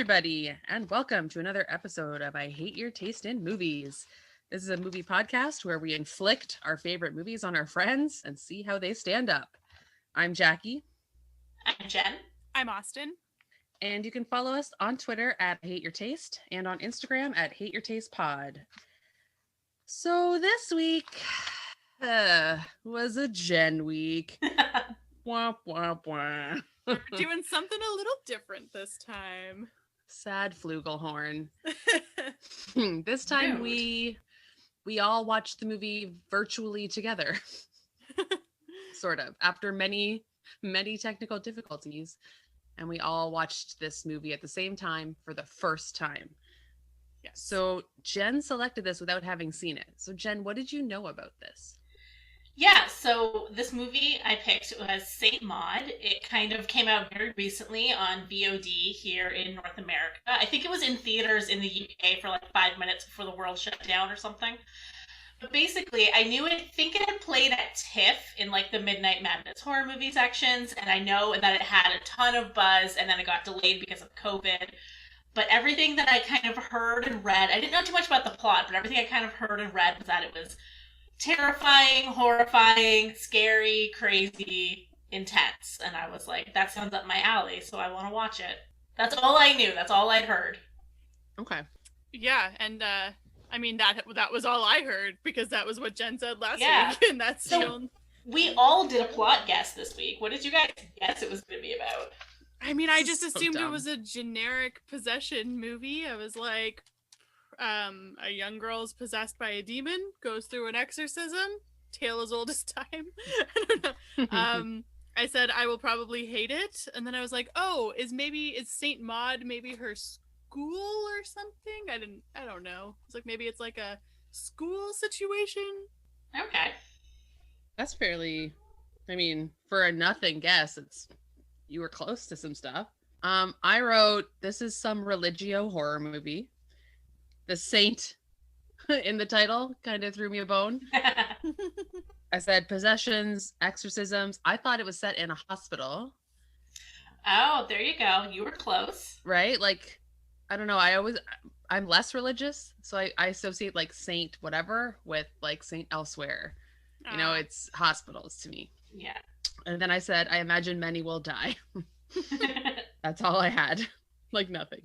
everybody, and welcome to another episode of I Hate Your Taste in Movies. This is a movie podcast where we inflict our favorite movies on our friends and see how they stand up. I'm Jackie. I'm Jen. I'm Austin. And you can follow us on Twitter at Hate Your Taste and on Instagram at Hate Your Taste Pod. So this week was a Jen week. Wah, wah, wah. We're doing something a little different this time. Sad flugelhorn. This time we all watched the movie virtually together. Sort of. After many technical difficulties. And we all watched this movie at the same time for the first time. Yes. So Jen selected this without having seen it. So Jen, what did you know about this? Yeah, so this movie I picked was Saint Maud. It kind of came out very recently on VOD here in North America. I think it was in theaters in the UK for like 5 minutes before the world shut down or something. But basically, I think it had played at TIFF in like the Midnight Madness horror movie sections, and I know that it had a ton of buzz, and then it got delayed because of COVID. But everything that I kind of heard and read, I didn't know too much about the plot, but everything I kind of heard and read was that it was terrifying, horrifying, scary, crazy, intense. And I was like, that sounds up my alley, so I want to watch it. That's all I knew. That's all I'd heard. Okay. Yeah, and I mean that was all I heard because that was what Jen said last week, and that's so we all did a plot guess this week. What did you guys guess it was going to be about? I mean, I just assumed it was a generic possession movie. I was like, a young girl is possessed by a demon, goes through an exorcism, tale as old as time. I don't know. I said I will probably hate it, and then I was like, oh, is Saint Maud maybe her school or something? I don't know. It's like maybe it's like a school situation. Okay. That's fairly, I mean, for a nothing guess, you were close to some stuff. I wrote, this is some religio horror movie. The saint in the title kind of threw me a bone. I said possessions, exorcisms. I thought it was set in a hospital. Oh, there you go. You were close. Right? Like, I don't know. I'm less religious. So I associate like saint whatever with like saint elsewhere. You know, it's hospitals to me. Yeah. And then I said, I imagine many will die. That's all I had. Like nothing.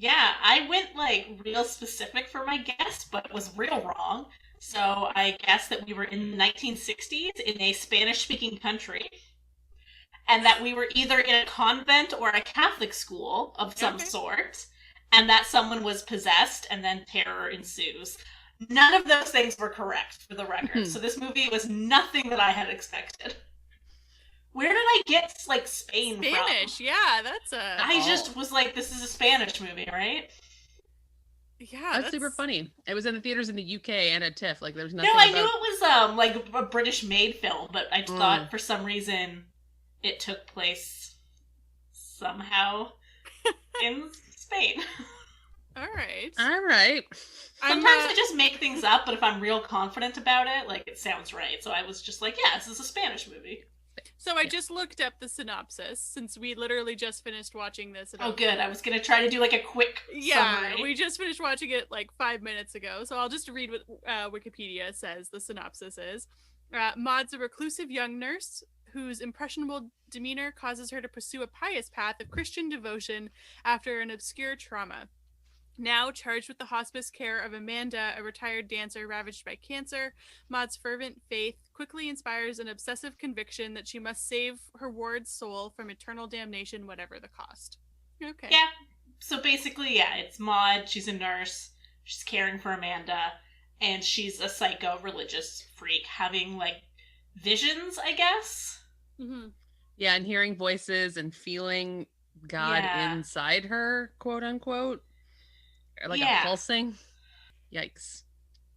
Yeah, I went like real specific for my guess, but was real wrong. So I guessed that we were in the 1960s in a Spanish-speaking country, and that we were either in a convent or a Catholic school of some sort, and that someone was possessed and then terror ensues. None of those things were correct, for the record. So this movie was nothing that I had expected. Where did I get, like, Spanish from? Spanish, yeah, that's I just was like, this is a Spanish movie, right? Yeah, that's super funny. It was in the theaters in the UK and at TIFF. Like, there's nothing. No, I knew it was, like, a British-made film, but I thought for some reason it took place somehow in Spain. All right. Sometimes I just make things up, but if I'm real confident about it, like, it sounds right. So I was just like, yeah, this is a Spanish movie. So I just looked up the synopsis since we literally just finished watching this. Oh, good. I was going to try to do like a quick summary. We just finished watching it like 5 minutes ago. So I'll just read what Wikipedia says the synopsis is. Maud's a reclusive young nurse whose impressionable demeanor causes her to pursue a pious path of Christian devotion after an obscure trauma. Now charged with the hospice care of Amanda, a retired dancer ravaged by cancer, Maud's fervent faith quickly inspires an obsessive conviction that she must save her ward's soul from eternal damnation, whatever the cost. Okay. Yeah. So basically, yeah, it's Maud. She's a nurse. She's caring for Amanda. And she's a psycho religious freak having, like, visions, I guess? Mm-hmm. Yeah, and hearing voices and feeling God inside her, quote unquote. Like a pulsing. Yikes.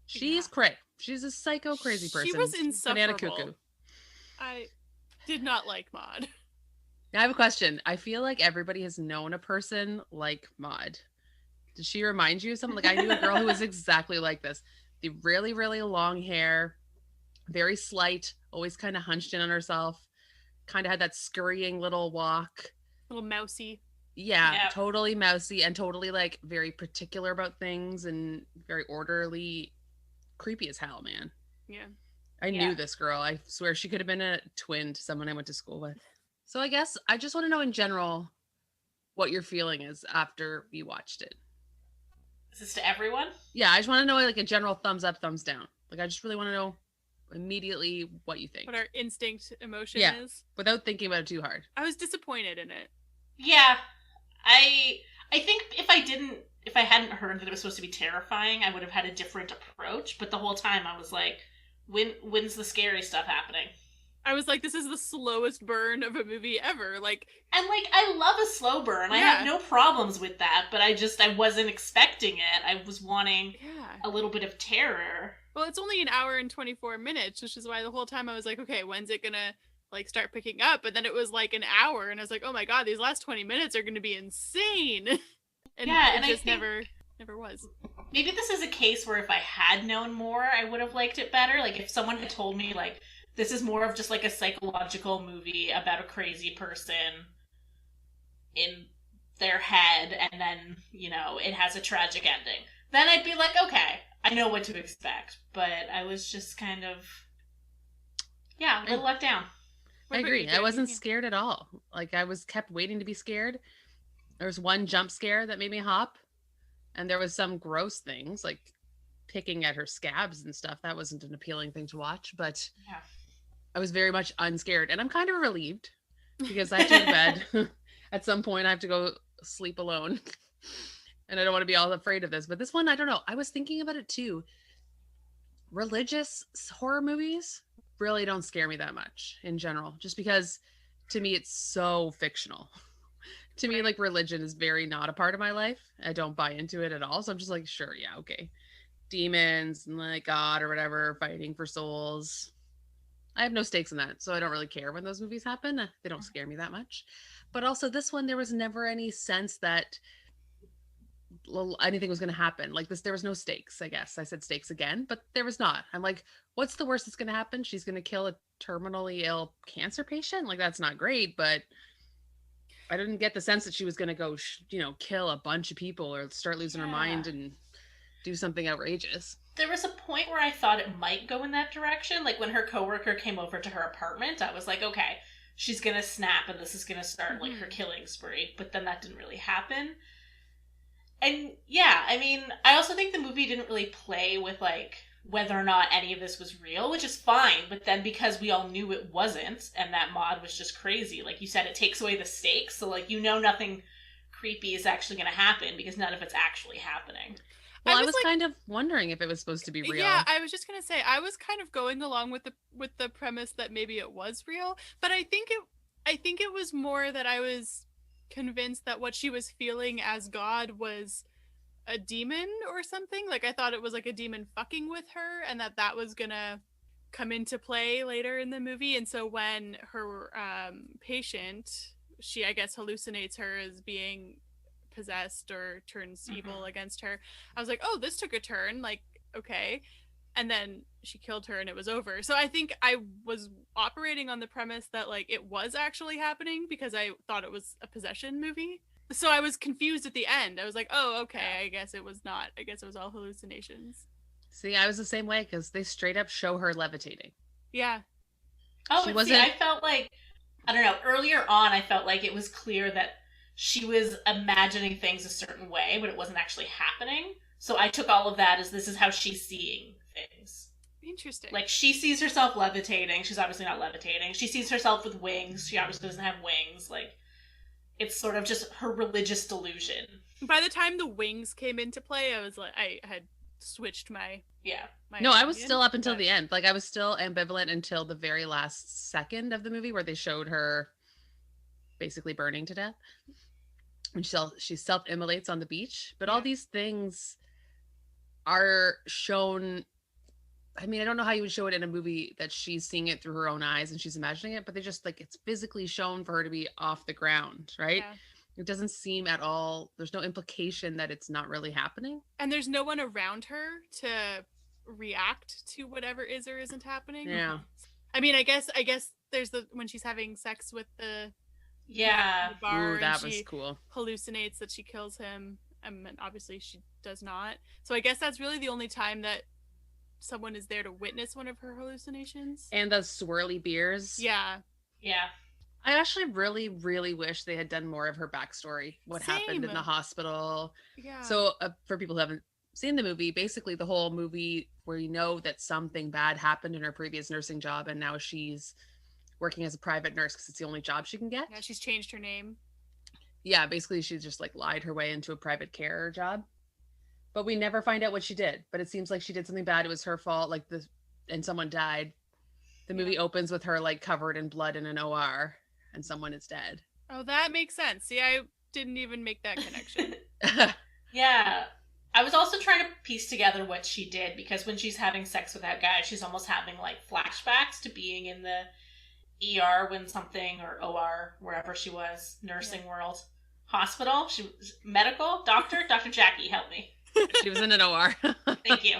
She's cray. She's a psycho crazy person. She was insufferable. Banana cuckoo. I did not like Maud. Now I have a question. I feel like everybody has known a person like Maud. Did she remind you of something? Like, I knew a girl who was exactly like this. The really, really long hair, very slight, always kind of hunched in on herself, kind of had that scurrying little walk. A little mousy. Yeah, Yep. totally mousy and totally like very particular about things and very orderly, creepy as hell, man. Yeah. I Yeah. knew this girl. I swear she could have been a twin to someone I went to school with. So I guess I just want to know in general what your feeling is after you watched it. Is this to everyone? Yeah, I just want to know like a general thumbs up, thumbs down. Like I just really want to know immediately what you think. What our instinct emotion Yeah, is. without thinking about it too hard. I was disappointed in it. Yeah. I think if I hadn't heard that it was supposed to be terrifying, I would have had a different approach. But the whole time I was like, when's the scary stuff happening? I was like, this is the slowest burn of a movie ever. Like, And like, I love a slow burn. I have no problems with that, but I wasn't expecting it. I was wanting a little bit of terror. Well, it's only an hour and 24 minutes, which is why the whole time I was like, okay, when's it gonna like start picking up? But then it was like an hour, and I was like, oh my god, these last 20 minutes are gonna be insane. And yeah, it and just I think never was. maybe this is a case where if I had known more, I would have liked it better. Like if someone had told me like this is more of just like a psychological movie about a crazy person in their head and then, it has a tragic ending. Then I'd be like, okay, I know what to expect. But I was just kind of a little let down. I agree. I wasn't scared at all. Like I was kept waiting to be scared. There was one jump scare that made me hop, and there was some gross things like picking at her scabs and stuff. That wasn't an appealing thing to watch, but I was very much unscared, and I'm kind of relieved because I have to go to bed. At some point, I have to go sleep alone, and I don't want to be all afraid of this. But this one, I don't know. I was thinking about it too. Religious horror movies really don't scare me that much in general, just because to me it's so fictional. To me, like religion is very not a part of my life. I don't buy into it at all. So I'm just like, sure, yeah, okay. Demons and like God or whatever fighting for souls. I have no stakes in that. So I don't really care when those movies happen. They don't scare me that much. But also this one, there was never any sense that anything was going to happen like this. There was no stakes. I guess I said stakes again, but there was not. I'm like, what's the worst that's going to happen? She's going to kill a terminally ill cancer patient. Like that's not great, but I didn't get the sense that she was going to go, kill a bunch of people or start losing her mind and do something outrageous. There was a point where I thought it might go in that direction. Like when her coworker came over to her apartment, I was like, okay, she's going to snap and this is going to start like her killing spree. But then that didn't really happen. And yeah, I mean, I also think the movie didn't really play with like whether or not any of this was real, which is fine. But then because we all knew it wasn't, and that mod was just crazy, like you said, it takes away the stakes. So like nothing creepy is actually going to happen because none of it's actually happening. Well, I was like, kind of wondering if it was supposed to be real. Yeah, I was just gonna say I was kind of going along with the premise that maybe it was real, but I think it was more that I was convinced that what she was feeling as God was a demon or something. Like I thought it was like a demon fucking with her, and that was gonna come into play later in the movie. And so when her patient, she I guess hallucinates her as being possessed or turns evil against her, I was like, oh, this took a turn, like okay. And then she killed her and it was over. So I think I was operating on the premise that like it was actually happening because I thought it was a possession movie. So I was confused at the end. I was like, oh, okay, I guess it was not. I guess it was all hallucinations. See, I was the same way because they straight up show her levitating. Yeah. Oh, but see, I felt like, I don't know, earlier on I felt like it was clear that she was imagining things a certain way, but it wasn't actually happening. So I took all of that as this is how she's seeing things. Interesting. Like, she sees herself levitating. She's obviously not levitating. She sees herself with wings. She obviously doesn't have wings. Like, it's sort of just her religious delusion. By the time the wings came into play, I was like, I had switched my... Yeah. No, I was still up until the end. Like, I was still ambivalent until the very last second of the movie where they showed her basically burning to death. And she self-immolates on the beach. But all these things are shown... I mean, I don't know how you would show it in a movie that she's seeing it through her own eyes and she's imagining it, but they just like it's physically shown for her to be off the ground, right? Yeah. It doesn't seem at all, there's no implication that it's not really happening. And there's no one around her to react to whatever is or isn't happening. Yeah. I mean, I guess there's when she's having sex with the Yeah. the bar, Ooh, that and was she cool. hallucinates that she kills him. And obviously she does not. So I guess that's really the only time that someone is there to witness one of her hallucinations. And the swirly beers. Yeah. Yeah. I actually really, really wish they had done more of her backstory. What happened in Same. the hospital. Yeah. So, for people who haven't seen the movie, basically the whole movie where you know that something bad happened in her previous nursing job, and now she's working as a private nurse because it's the only job she can get. Yeah, she's changed her name. Yeah, basically she just like lied her way into a private care job. But we never find out what she did. But it seems like she did something bad. It was her fault. Like and someone died. The movie opens with her like covered in blood in an OR, and someone is dead. Oh, that makes sense. See, I didn't even make that connection. Yeah. I was also trying to piece together what she did, because when she's having sex with that guy, she's almost having like flashbacks to being in the ER when something, or OR, wherever she was, nursing world, hospital, she was medical, Dr. Jackie, help me. She was in an OR. Thank you.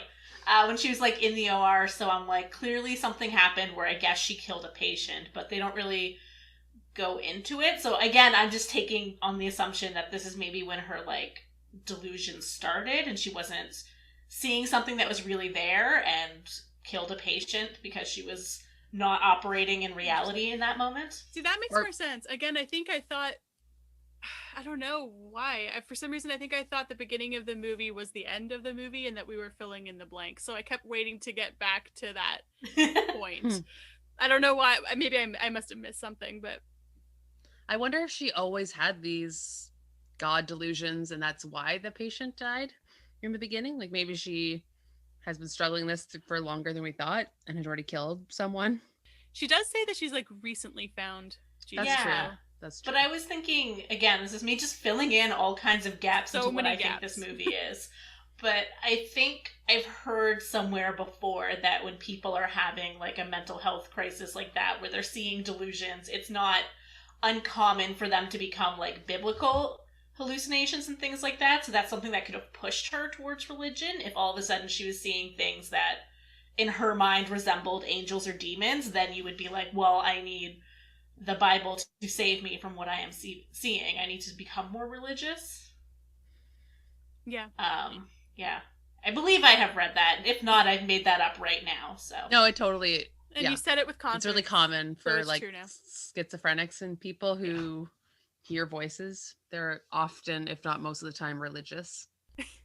When she was like in the OR, so I'm like, clearly something happened where I guess she killed a patient, but they don't really go into it. So again, I'm just taking on the assumption that this is maybe when her like delusion started and she wasn't seeing something that was really there and killed a patient because she was not operating in reality in that moment. See, that makes more sense. Again, I think I thought, I don't know why. For some reason, I think I thought the beginning of the movie was the end of the movie and that we were filling in the blanks. So I kept waiting to get back to that point. I don't know why. Maybe I must have missed something, but I wonder if she always had these God delusions and that's why the patient died in the beginning. Like maybe she has been struggling this for longer than we thought and had already killed someone. She does say that she's like recently found Jesus. That's true. That's true. But I was thinking, again, this is me just filling in all kinds of gaps into what I think this movie is. But I think I've heard somewhere before that when people are having like a mental health crisis like that, where they're seeing delusions, it's not uncommon for them to become like biblical hallucinations and things like that. So that's something that could have pushed her towards religion if all of a sudden she was seeing things that in her mind resembled angels or demons. Then you would be like, well, I need the Bible to save me from what I am seeing. I need to become more religious. Yeah. Yeah. I believe I have read that. If not, I've made that up right now. So no, it totally. And you said it with confidence. It's really common for like schizophrenics and people who hear voices. They're often, if not most of the time, religious.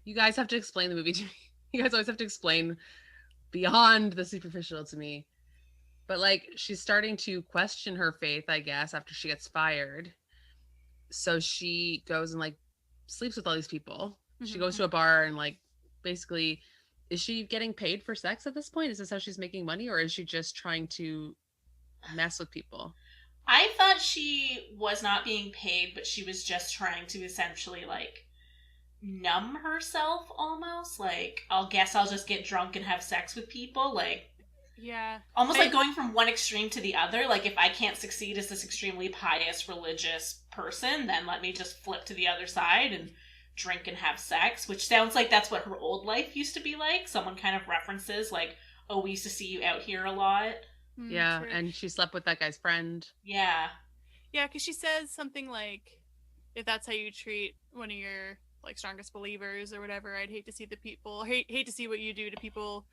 You guys have to explain the movie to me. You guys always have to explain beyond the superficial to me. But like she's starting to question her faith, I guess, after she gets fired. So she goes and like sleeps with all these people. Mm-hmm. She goes to a bar and like basically, is she getting paid for sex at this point? Is this how she's making money, or is she just trying to mess with people? I thought she was not being paid, but she was just trying to essentially like numb herself almost. Like, I'll just get drunk and have sex with people. Like, yeah. Almost like going from one extreme to the other. Like, if I can't succeed as this extremely pious, religious person, then let me just flip to the other side and drink and have sex, which sounds like that's what her old life used to be like. Someone kind of references, like, oh, we used to see you out here a lot. Yeah, true. And she slept with that guy's friend. Yeah. Yeah, because she says something like, if that's how you treat one of your, like, strongest believers or whatever, I'd hate to see the people, hate to see what you do to people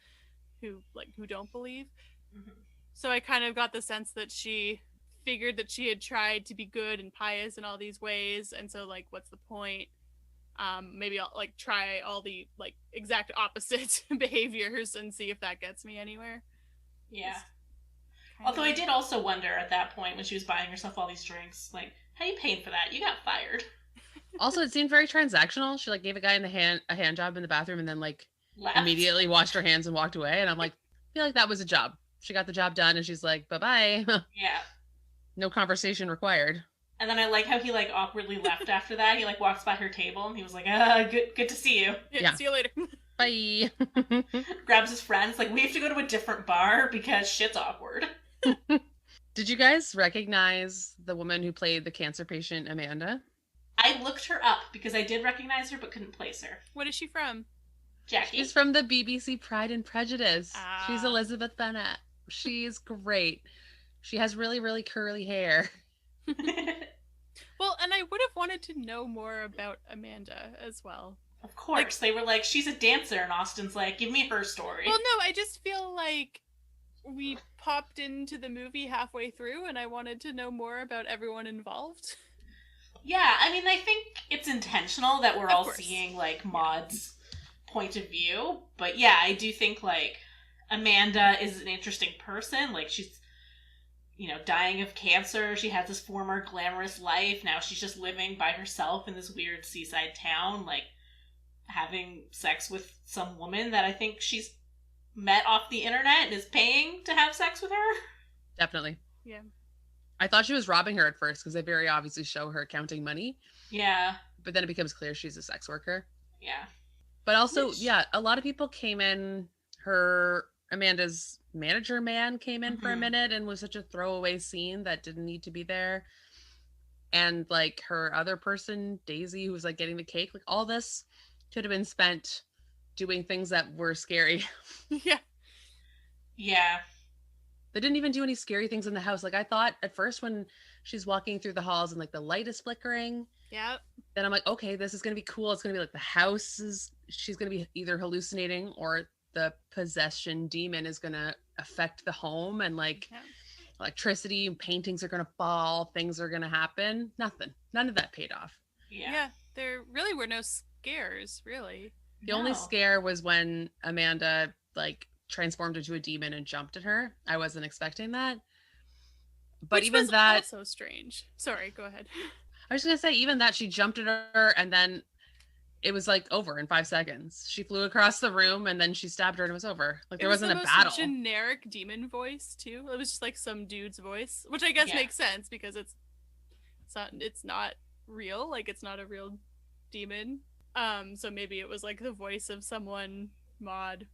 who don't believe. Mm-hmm. So I kind of got the sense that she figured that she had tried to be good and pious in all these ways, and so like, what's the point? Maybe I'll like try all the like exact opposite behaviors and see if that gets me anywhere. Yeah. Although I did also wonder at that point when she was buying herself all these drinks, like, how are you paying for that? You got fired. Also, it seemed very transactional. She like gave a guy a hand job in the bathroom and then like left. Immediately washed her hands and walked away. And I'm like, I feel like that was a job. She got the job done and she's like, bye-bye. Yeah. No conversation required. And then I like how he like awkwardly left after that. He like walks by her table and he was like, good to see you. Yeah. See you later. Bye. Grabs his friends. Like, we have to go to a different bar because shit's awkward. Did you guys recognize the woman who played the cancer patient, Amanda? I looked her up because I did recognize her but couldn't place her. What is she from? Jackie. She's from the BBC Pride and Prejudice. She's Elizabeth Bennet. She's great. She has really, really curly hair. Well, and I would have wanted to know more about Amanda as well. Of course. They were like, she's a dancer, and Austin's like, give me her story. Well, no, I just feel like we popped into the movie halfway through and I wanted to know more about everyone involved. Yeah, I mean, I think it's intentional that we're all course. seeing, like, Maud's point of view. But yeah, I do think, like, Amanda is an interesting person. Like, she's, you know, dying of cancer. She had this former glamorous life. Now she's just living by herself in this weird seaside town, like, having sex with some woman that I think she's met off the internet and is paying to have sex with her. Definitely. Yeah. I thought she was robbing her at first because they very obviously show her counting money. Yeah. But then it becomes clear she's a sex worker. Yeah. But also, yeah, a lot of people came in. Amanda's manager man came in for a minute and was such a throwaway scene that didn't need to be there. And like her other person, Daisy, who was like getting the cake, like all this could have been spent doing things that were scary. Yeah. Yeah. They didn't even do any scary things in the house. Like I thought at first when she's walking through the halls and like the light is flickering. Yeah. Then I'm like, okay, this is going to be cool. It's going to be like the house she's going to be either hallucinating or the possession demon is going to affect the home and like electricity and paintings are going to fall. Things are going to happen. Nothing. None of that paid off. Yeah. There really were no scares, really. The only scare was when Amanda like transformed into a demon and jumped at her. I wasn't expecting that. But Which even was that also strange. Sorry, go ahead. I was going to say, even that she jumped at her and then it was like over in 5 seconds. She flew across the room and then she stabbed her and it was over. Like there wasn't a battle. Generic demon voice too. It was just like some dude's voice, which I guess makes sense because it's not real. Like it's not a real demon. So maybe it was like the voice of someone Maud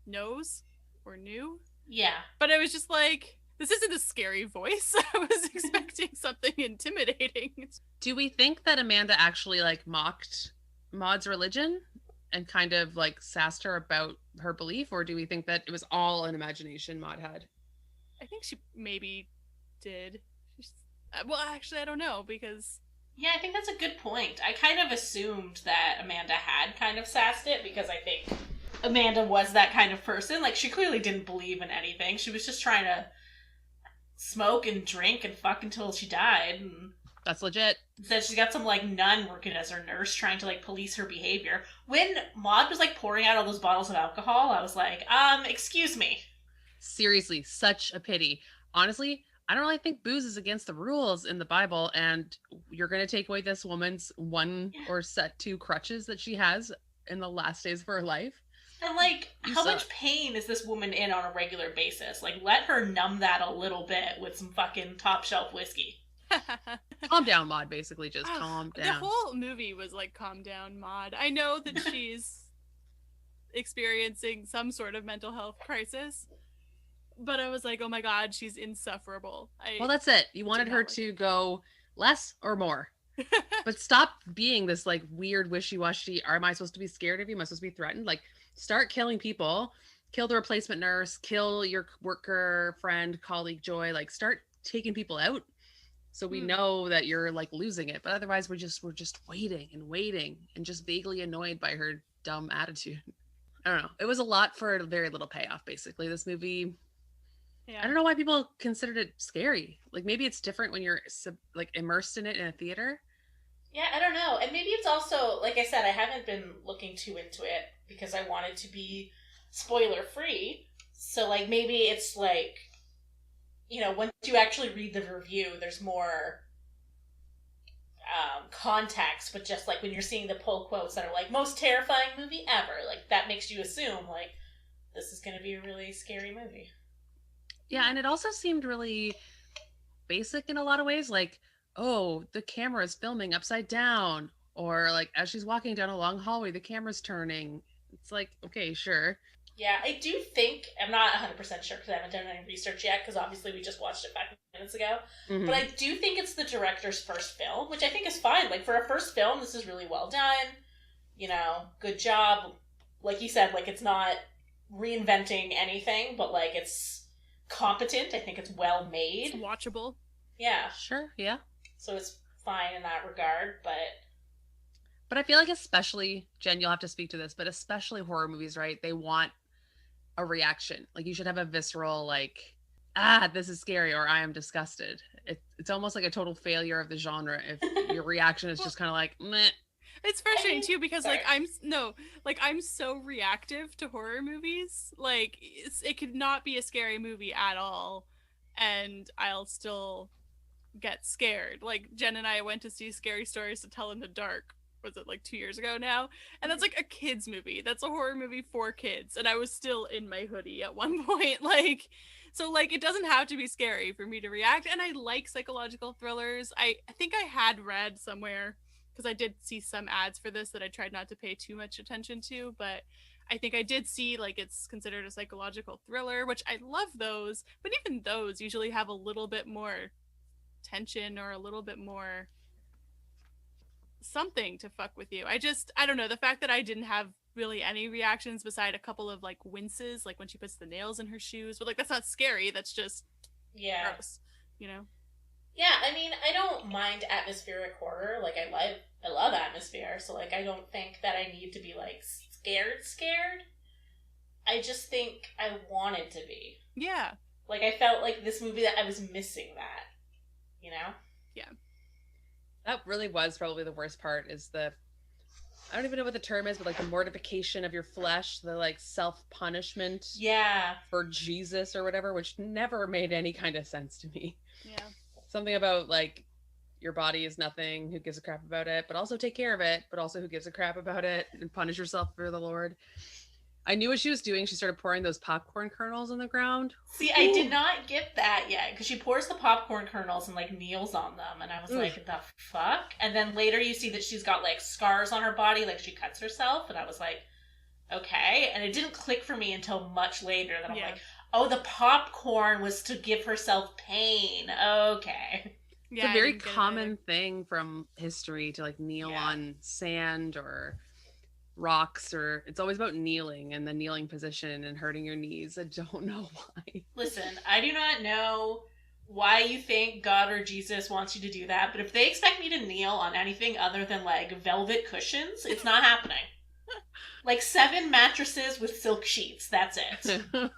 knows or knew. Yeah. But I was just like, this isn't a scary voice. I was expecting something intimidating. Do we think that Amanda actually like mocked Maud's religion and kind of like sassed her about her belief, or do we think that it was all an imagination Maud had? I think she maybe did. Well, actually, I don't know because... Yeah, I think that's a good point. I kind of assumed that Amanda had kind of sassed it because I think Amanda was that kind of person. Like, she clearly didn't believe in anything. She was just trying to smoke and drink and fuck until she died. And that's legit. Said she's got some, like, nun working as her nurse trying to, like, police her behavior. When Maud was, like, pouring out all those bottles of alcohol, I was like, excuse me. Seriously, such a pity. Honestly, I don't really think booze is against the rules in the Bible, and you're going to take away this woman's one or set two crutches that she has in the last days of her life. And, like, how much pain is this woman in on a regular basis? Like, let her numb that a little bit with some fucking top shelf whiskey. Calm down, Maud, basically. Just calm down. The whole movie was like, calm down, Maud. I know that she's experiencing some sort of mental health crisis. But I was like, oh my God, she's insufferable. Well, that's it. You wanted her to go less or more. But stop being this like weird wishy-washy. Am I supposed to be scared of you? Am I supposed to be threatened? Like, start killing people. Kill the replacement nurse. Kill your worker, friend, colleague, Joy. Like, start taking people out so we know that you're like losing it. But otherwise, we're just waiting and just vaguely annoyed by her dumb attitude. I don't know. It was a lot for very little payoff, basically. This movie... Yeah. I don't know why people considered it scary. Like maybe it's different when you're like immersed in it in a theater. Yeah, I don't know. And maybe it's also, like I said, I haven't been looking too into it because I wanted to be spoiler free. So like maybe it's like, you know, once you actually read the review, there's more context. But just like when you're seeing the pull quotes that are like most terrifying movie ever, like that makes you assume like this is going to be a really scary movie. Yeah, and it also seemed really basic in a lot of ways. Like, oh, the camera is filming upside down. Or like as she's walking down a long hallway, the camera's turning. It's like, okay, sure. Yeah, I do think, I'm not 100% sure because I haven't done any research yet because obviously we just watched it 5 minutes ago. Mm-hmm. But I do think it's the director's first film, which I think is fine. Like for a first film, this is really well done. You know, good job. Like you said, like it's not reinventing anything, but like it's competent. I think it's well made. It's watchable. Yeah. Sure, yeah. So it's fine in that regard, but I feel like especially, Jen, you'll have to speak to this, but especially horror movies, right? They want a reaction. Like you should have a visceral, like, this is scary, or I am disgusted. It's almost like a total failure of the genre if your reaction is just kind of like, meh. It's frustrating too because I'm so reactive to horror movies. Like it could not be a scary movie at all, and I'll still get scared. Like Jen and I went to see Scary Stories to Tell in the Dark. Was it like 2 years ago now? And that's like a kids movie. That's a horror movie for kids, and I was still in my hoodie at one point. Like, so like it doesn't have to be scary for me to react. And I like psychological thrillers. I think I had read somewhere, because I did see some ads for this that I tried not to pay too much attention to, but I think I did see like it's considered a psychological thriller, which I love those, but even those usually have a little bit more tension or a little bit more something to fuck with you. I don't know, the fact that I didn't have really any reactions beside a couple of like winces, like when she puts the nails in her shoes, but like that's not scary, that's just gross, you know? Yeah, I mean, I don't mind atmospheric horror. Like, I love atmosphere, so, like, I don't think that I need to be, like, scared. I just think I wanted to be. Yeah. Like, I felt like this movie that I was missing that, you know? Yeah. That really was probably the worst part is I don't even know what the term is, but, like, the mortification of your flesh, the, like, self-punishment. Yeah. For Jesus or whatever, which never made any kind of sense to me. Yeah. Something about like your body is nothing, who gives a crap about it, but also take care of it, but also who gives a crap about it, and punish yourself for the Lord. I knew what she was doing. She started pouring those popcorn kernels on the ground. See, I did not get that yet, because she pours the popcorn kernels and like kneels on them, and I was like, the fuck? And then later you see that she's got like scars on her body, like she cuts herself, and I was like, okay. And it didn't click for me until much later that I'm like, oh, the popcorn was to give herself pain. Okay. Yeah, it's a very common thing from history to like kneel on sand or rocks, or it's always about kneeling and the kneeling position and hurting your knees. I don't know why. Listen, I do not know why you think God or Jesus wants you to do that, but if they expect me to kneel on anything other than like velvet cushions, it's not happening. Like 7 mattresses with silk sheets. That's it.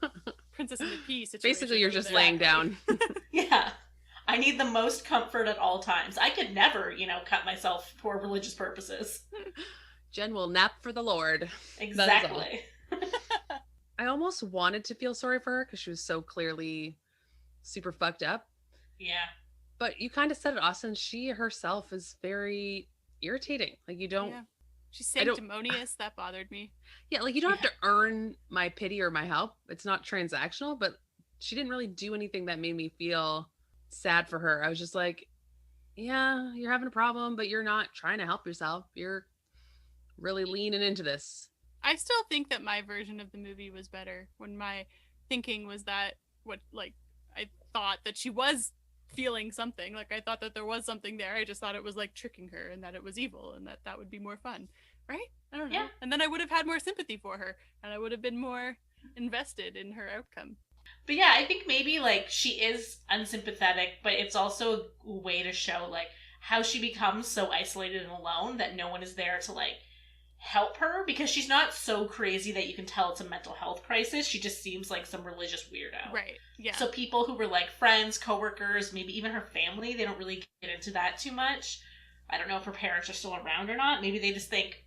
Princess and the Pea situation. Basically, you're just laying down. Yeah. I need the most comfort at all times. I could never, cut myself for religious purposes. Jen will nap for the Lord. Exactly. I almost wanted to feel sorry for her because she was so clearly super fucked up. Yeah. But you kind of said it, Austin. She herself is very irritating. Like, you don't... Yeah. She's sanctimonious. That bothered me. Yeah, like you don't have to earn my pity or my help. It's not transactional, but she didn't really do anything that made me feel sad for her. I was just like, yeah, you're having a problem, but you're not trying to help yourself. You're really leaning into this. I still think that my version of the movie was better, when my thinking was that I thought that she was feeling something. Like, I thought that there was something there. I just thought it was like tricking her and that it was evil and that would be more fun. Right? I don't know. Yeah. And then I would have had more sympathy for her and I would have been more invested in her outcome. But yeah, I think maybe like she is unsympathetic, but it's also a way to show like how she becomes so isolated and alone that no one is there to like help her, because she's not so crazy that you can tell it's a mental health crisis. She just seems like some religious weirdo. Right. Yeah. So people who were like friends, coworkers, maybe even her family, they don't really get into that too much. I don't know if her parents are still around or not. Maybe they just think,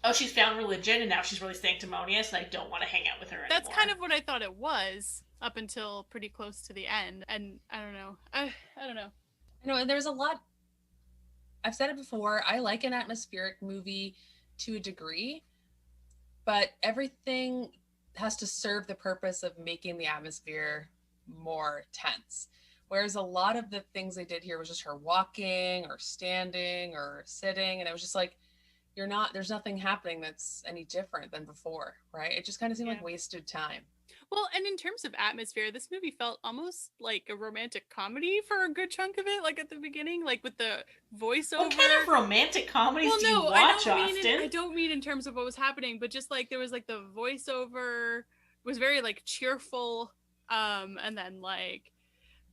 oh, she's found religion and now she's really sanctimonious and I don't want to hang out with her anymore. That's kind of what I thought it was up until pretty close to the end. And I don't know. I don't know. And there's a lot. I've said it before. I like an atmospheric movie to a degree, but everything has to serve the purpose of making the atmosphere more tense. Whereas a lot of the things they did here was just her walking or standing or sitting. And it was just like, there's nothing happening that's any different than before, right? It just kind of seemed like wasted time. Well, and in terms of atmosphere, this movie felt almost like a romantic comedy for a good chunk of it, like at the beginning, like with the voiceover. What kind of romantic comedies do you watch, Austin? I don't mean in terms of what was happening, but just like there was like the voiceover was very like cheerful, and then like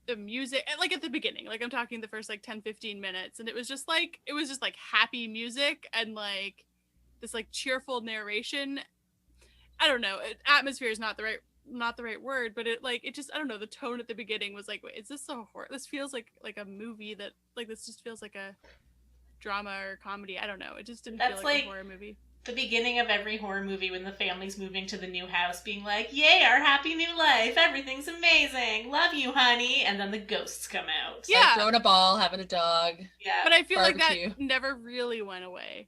the music, like at the beginning, like I'm talking the first like 10-15 minutes, and it was just like happy music and like this like cheerful narration. I don't know, atmosphere is not the right word, but it just, I don't know, the tone at the beginning was like, wait, is this a horror? This feels like a movie that, like, this just feels like a drama or comedy. I don't know, it just didn't feel like a horror movie. The beginning of every horror movie when the family's moving to the new house being like, yay, our happy new life, everything's amazing, love you, honey, and then the ghosts come out. Yeah. Like throwing a ball, having a dog. Yeah. But I feel barbecue. like that never really went away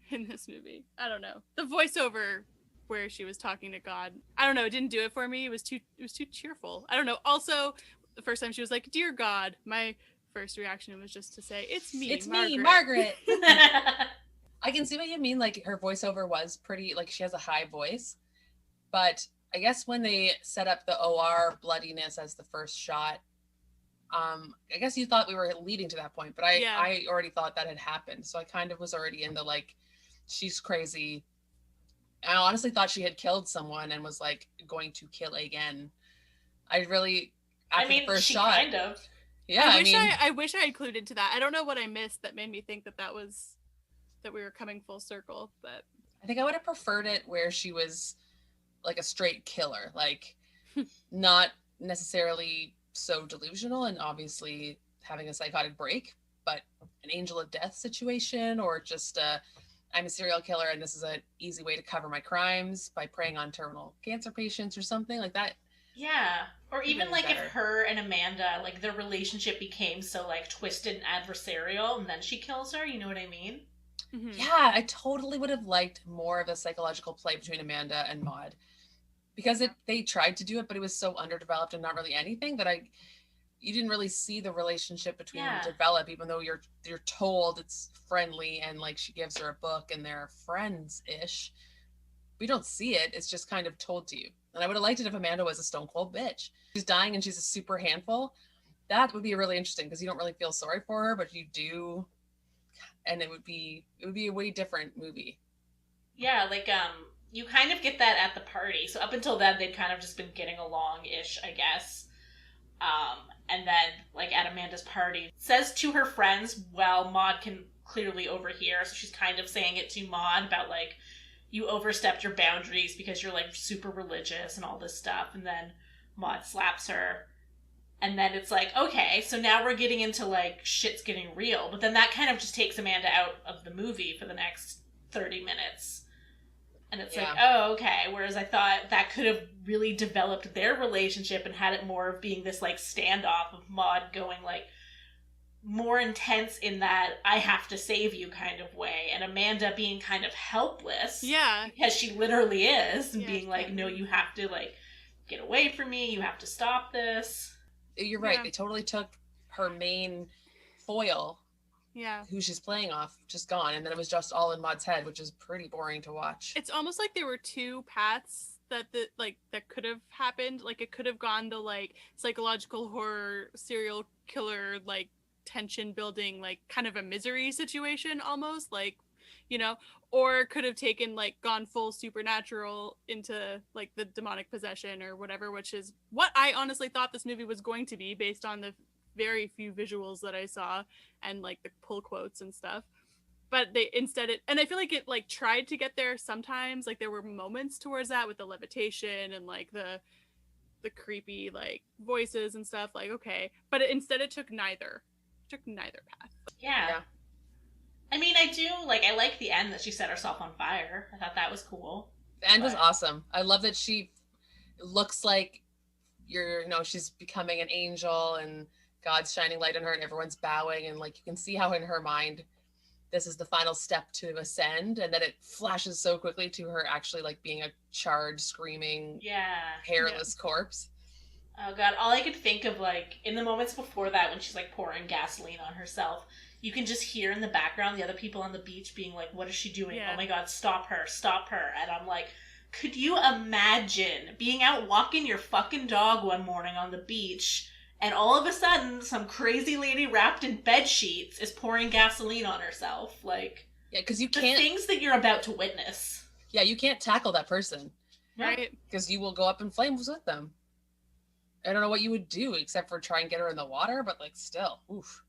in this movie. I don't know. The voiceover where she was talking to God, I don't know, it didn't do it for me. It was too cheerful. I don't know. Also, the first time she was like, "Dear God," my first reaction was just to say, "It's me, It's Margaret." me, Margaret. I can see what you mean. Like, her voiceover was pretty, like, she has a high voice. But I guess when they set up the OR bloodiness as the first shot, I guess you thought we were leading to that point, but I already thought that had happened. So I kind of was already in the, like, she's crazy. I honestly thought she had killed someone and was, like, going to kill again. I really, after the first shot. Kind of. Yeah, I wish I included to that. I don't know what I missed that made me think that we were coming full circle, but I think I would have preferred it where she was like a straight killer, like not necessarily so delusional and obviously having a psychotic break, but an angel of death situation, or just I'm a serial killer and this is an easy way to cover my crimes by preying on terminal cancer patients or something like that. Yeah. Or even like if her and Amanda, like their relationship became so like twisted and adversarial and then she kills her, you know what I mean? Mm-hmm. Yeah, I totally would have liked more of a psychological play between Amanda and Maud, because they tried to do it, but it was so underdeveloped and not really anything that you didn't really see the relationship between them develop, even though you're told it's friendly and like she gives her a book and they're friends-ish. We don't see it. It's just kind of told to you. And I would have liked it if Amanda was a stone cold bitch. She's dying and she's a super handful. That would be really interesting because you don't really feel sorry for her, but you do. And it would be a way different movie. Yeah, like you kind of get that at the party. So up until then, they'd kind of just been getting along-ish, I guess. And then, like at Amanda's party, says to her friends, well, Maud can clearly overhear, so she's kind of saying it to Maud about like, you overstepped your boundaries because you're like super religious and all this stuff. And then Maud slaps her. And then it's like, okay, so now we're getting into like shit's getting real. But then that kind of just takes Amanda out of the movie for the next 30 minutes. And it's like, oh, okay. Whereas I thought that could have really developed their relationship and had it more of being this like standoff of Maud going like more intense in that I have to save you kind of way. And Amanda being kind of helpless. Yeah. Because she literally is. And being like, no, you have to like get away from me. You have to stop this. You're right. They totally took her main foil, who she's playing off, just gone, and then it was just all in Maud's head, which is pretty boring to watch. It's almost like there were two paths that could have happened. Like it could have gone the like psychological horror serial killer like tension building like kind of a Misery situation almost, like, you know, or could have taken like gone full supernatural into like the demonic possession or whatever, which is what I honestly thought this movie was going to be based on the very few visuals that I saw and like the pull quotes and stuff. But they instead and I feel like it like tried to get there sometimes, like there were moments towards that with the levitation and like the creepy like voices and stuff, like okay, but instead it took neither path. Yeah. I mean, I like the end that she set herself on fire. I thought that was cool. The end was awesome. I love that she looks like she's becoming an angel and God's shining light on her and everyone's bowing. And like, you can see how in her mind, this is the final step to ascend. And then it flashes so quickly to her actually like being a charred, screaming, hairless corpse. Oh God. All I could think of like in the moments before that, when she's like pouring gasoline on herself, you can just hear in the background the other people on the beach being like, what is she doing? Oh my God, stop her. And I'm like, could you imagine being out walking your fucking dog one morning on the beach and all of a sudden some crazy lady wrapped in bed sheets is pouring gasoline on herself? Like, yeah, because you can't. The things that you're about to witness. Yeah, you can't tackle that person. Right. Because you will go up in flames with them. I don't know what you would do except for try and get her in the water, but like still, oof.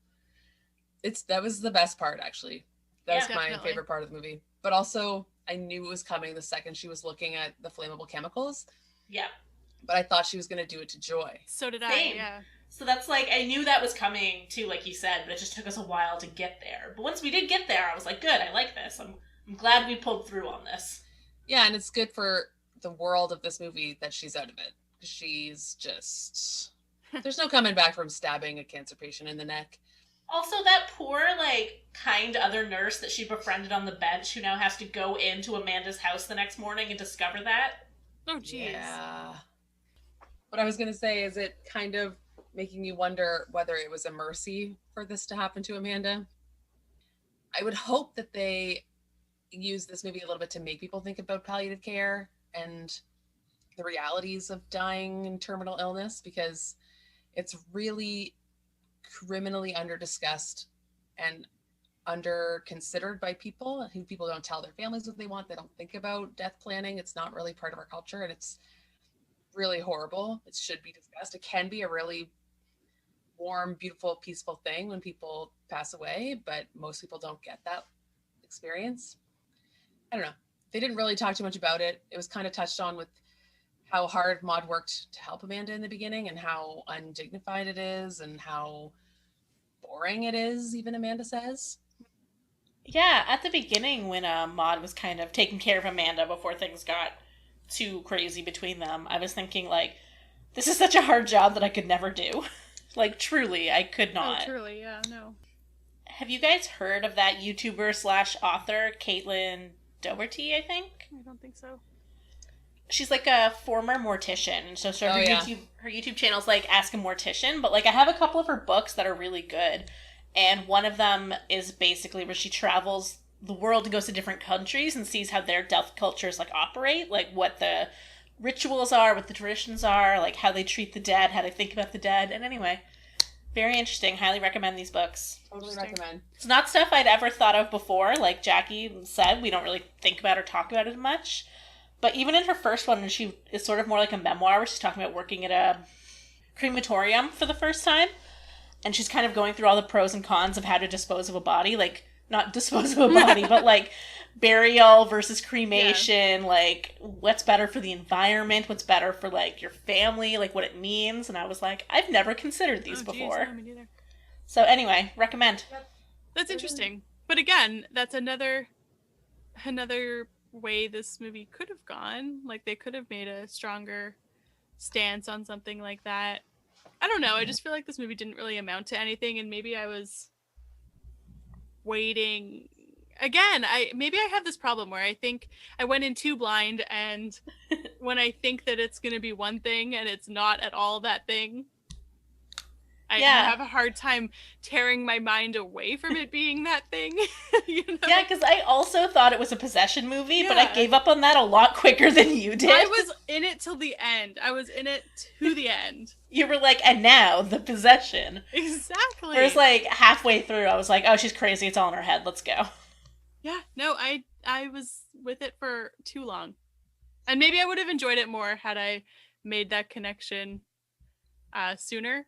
That was the best part, actually. That was my favorite part of the movie. But also, I knew it was coming the second she was looking at the flammable chemicals. Yeah. But I thought she was going to do it to Joy. So did I, Same. yeah. So that's like, I knew that was coming too, like you said, but it just took us a while to get there. But once we did get there, I was like, good, I like this. I'm glad we pulled through on this. Yeah, and it's good for the world of this movie that she's out of it. She's just... There's no coming back from stabbing a cancer patient in the neck. Also, that poor, like, kind other nurse that she befriended on the bench who now has to go into Amanda's house the next morning and discover that. Oh, jeez. Yeah. What I was going to say is it kind of making you wonder whether it was a mercy for this to happen to Amanda. I would hope that they use this movie a little bit to make people think about palliative care and the realities of dying in terminal illness, because it's really criminally under-discussed and under-considered by people who people don't tell their families what they want. They don't think about death planning. It's not really part of our culture, and it's really horrible. It should be discussed. It can be a really warm, beautiful, peaceful thing when people pass away, but most people don't get that experience. I don't know. They didn't really talk too much about it. It was kind of touched on with how hard Maud worked to help Amanda in the beginning and how undignified it is and how boring it is, even Amanda says. Yeah, at the beginning when Maud was kind of taking care of Amanda before things got too crazy between them, I was thinking, like, this is such a hard job that I could never do. Like, truly, I could not. Oh, truly, yeah, no. Have you guys heard of that YouTuber/author, Caitlin Doherty, I think? I don't think so. She's like a former mortician, so her yeah. YouTube channel's like Ask a Mortician, but like I have a couple of her books that are really good, and one of them is basically where she travels the world and goes to different countries and sees how their death cultures like operate, like what the rituals are, what the traditions are, like how they treat the dead, how they think about the dead, and anyway, very interesting. Highly recommend these books. Totally recommend. It's not stuff I'd ever thought of before, like Jackie said, we don't really think about or talk about it much. But even in her first one, when she is sort of more like a memoir, where she's talking about working at a crematorium for the first time, and she's kind of going through all the pros and cons of how to dispose of a body, like, not dispose of a body, but like burial versus cremation, like what's better for the environment, what's better for like your family, like what it means. And I was like, I've never considered these before. Geez, no, me neither. So anyway, recommend. That's interesting. But again, that's another way this movie could have gone. Like, they could have made a stronger stance on something like that. I don't know. I just feel like this movie didn't really amount to anything, and maybe I was waiting. Again, maybe I have this problem where I think I went in too blind, and when I think that it's going to be one thing and it's not at all that thing, I have a hard time tearing my mind away from it being that thing. You know? Yeah, because I also thought it was a possession movie, but I gave up on that a lot quicker than you did. I was in it till the end. I was in it to the end. You were like, and now, the possession. Exactly. It was like halfway through, I was like, oh, she's crazy, it's all in her head, let's go. Yeah, no, I was with it for too long. And maybe I would have enjoyed it more had I made that connection sooner.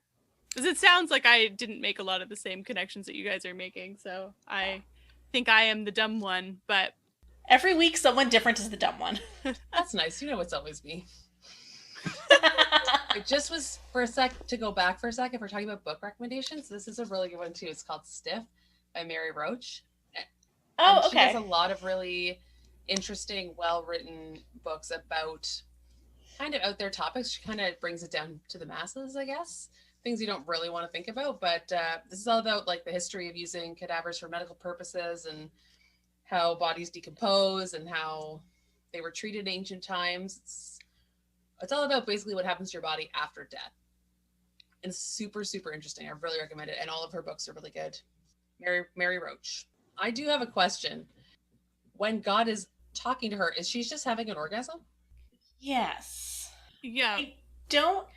Because it sounds like I didn't make a lot of the same connections that you guys are making, so I think I am the dumb one, but... Every week, someone different is the dumb one. That's nice. You know it's always me. It just was, to go back for a sec, if we're talking about book recommendations, this is a really good one, too. It's called Stiff by Mary Roach. Oh, and okay. She has a lot of really interesting, well-written books about kind of out there topics. She kind of brings it down to the masses, I guess. Things you don't really want to think about, but this is all about like the history of using cadavers for medical purposes and how bodies decompose and how they were treated in ancient times. It's all about basically what happens to your body after death. And it's super, super interesting. I really recommend it. And all of her books are really good. Mary Roach. I do have a question. When God is talking to her, is she just having an orgasm? Yes. Yeah. I don't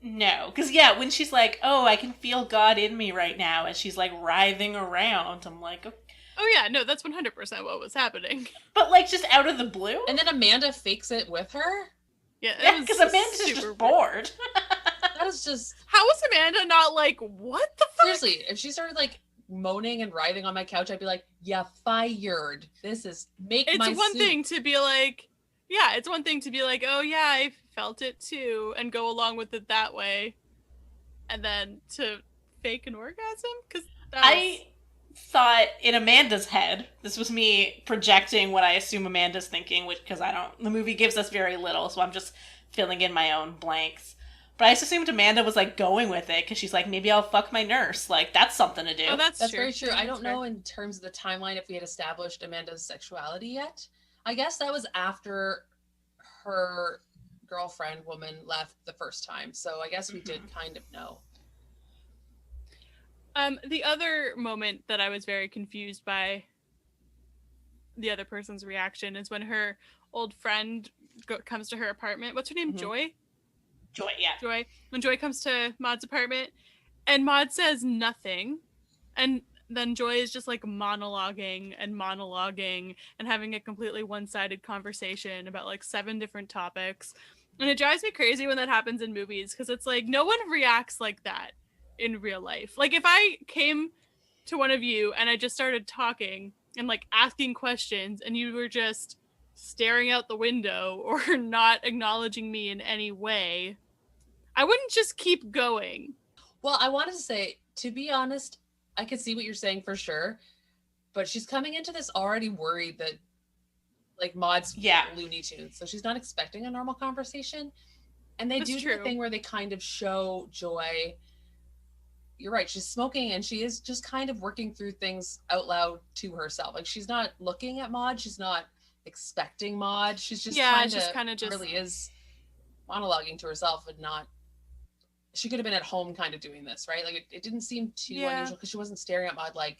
know. Because, yeah, when she's like, oh, I can feel God in me right now, and she's like writhing around, I'm like, okay. Oh, yeah, no, that's 100% what was happening. But, like, just out of the blue? And then Amanda fakes it with her? Yeah, because Amanda's just bored. That is just... How was Amanda not like, what the fuck? Seriously, if she started like moaning and writhing on my couch, I'd be like, yeah, fired. This is It's my one soup. thing to be like, yeah, it's one thing to be like, oh yeah, I felt it too, and go along with it that way. And then to fake an orgasm? Because I thought in Amanda's head, this was me projecting what I assume Amanda's thinking, which, because the movie gives us very little, so I'm just filling in my own blanks. But I just assumed Amanda was like going with it because she's like, maybe I'll fuck my nurse. Like, that's something to do. Oh, that's true. Very true. I don't know in terms of the timeline if we had established Amanda's sexuality yet. I guess that was after her girlfriend woman left the first time. So I guess we did kind of know. The other moment that I was very confused by the other person's reaction is when her old friend comes to her apartment. What's her name? Joy? Joy, yeah. Joy. When Joy comes to Maud's apartment and Maud says nothing, and then Joy is just like monologuing and having a completely one-sided conversation about like 7 different topics. And it drives me crazy when that happens in movies because it's like no one reacts like that in real life. Like if I came to one of you and I just started talking and like asking questions and you were just staring out the window or not acknowledging me in any way, I wouldn't just keep going. Well, I wanted to say, to be honest, I could see what you're saying for sure, but she's coming into this already worried that like Maud's Looney Tunes, so she's not expecting a normal conversation. And they do the thing where they kind of show Joy. You're right, she's smoking and she is just kind of working through things out loud to herself. Like she's not looking at Maud, she's not expecting Maud. She's just kind of really is monologuing to herself and not. She could have been at home kind of doing this, right? Like it didn't seem too unusual because she wasn't staring at Maud like,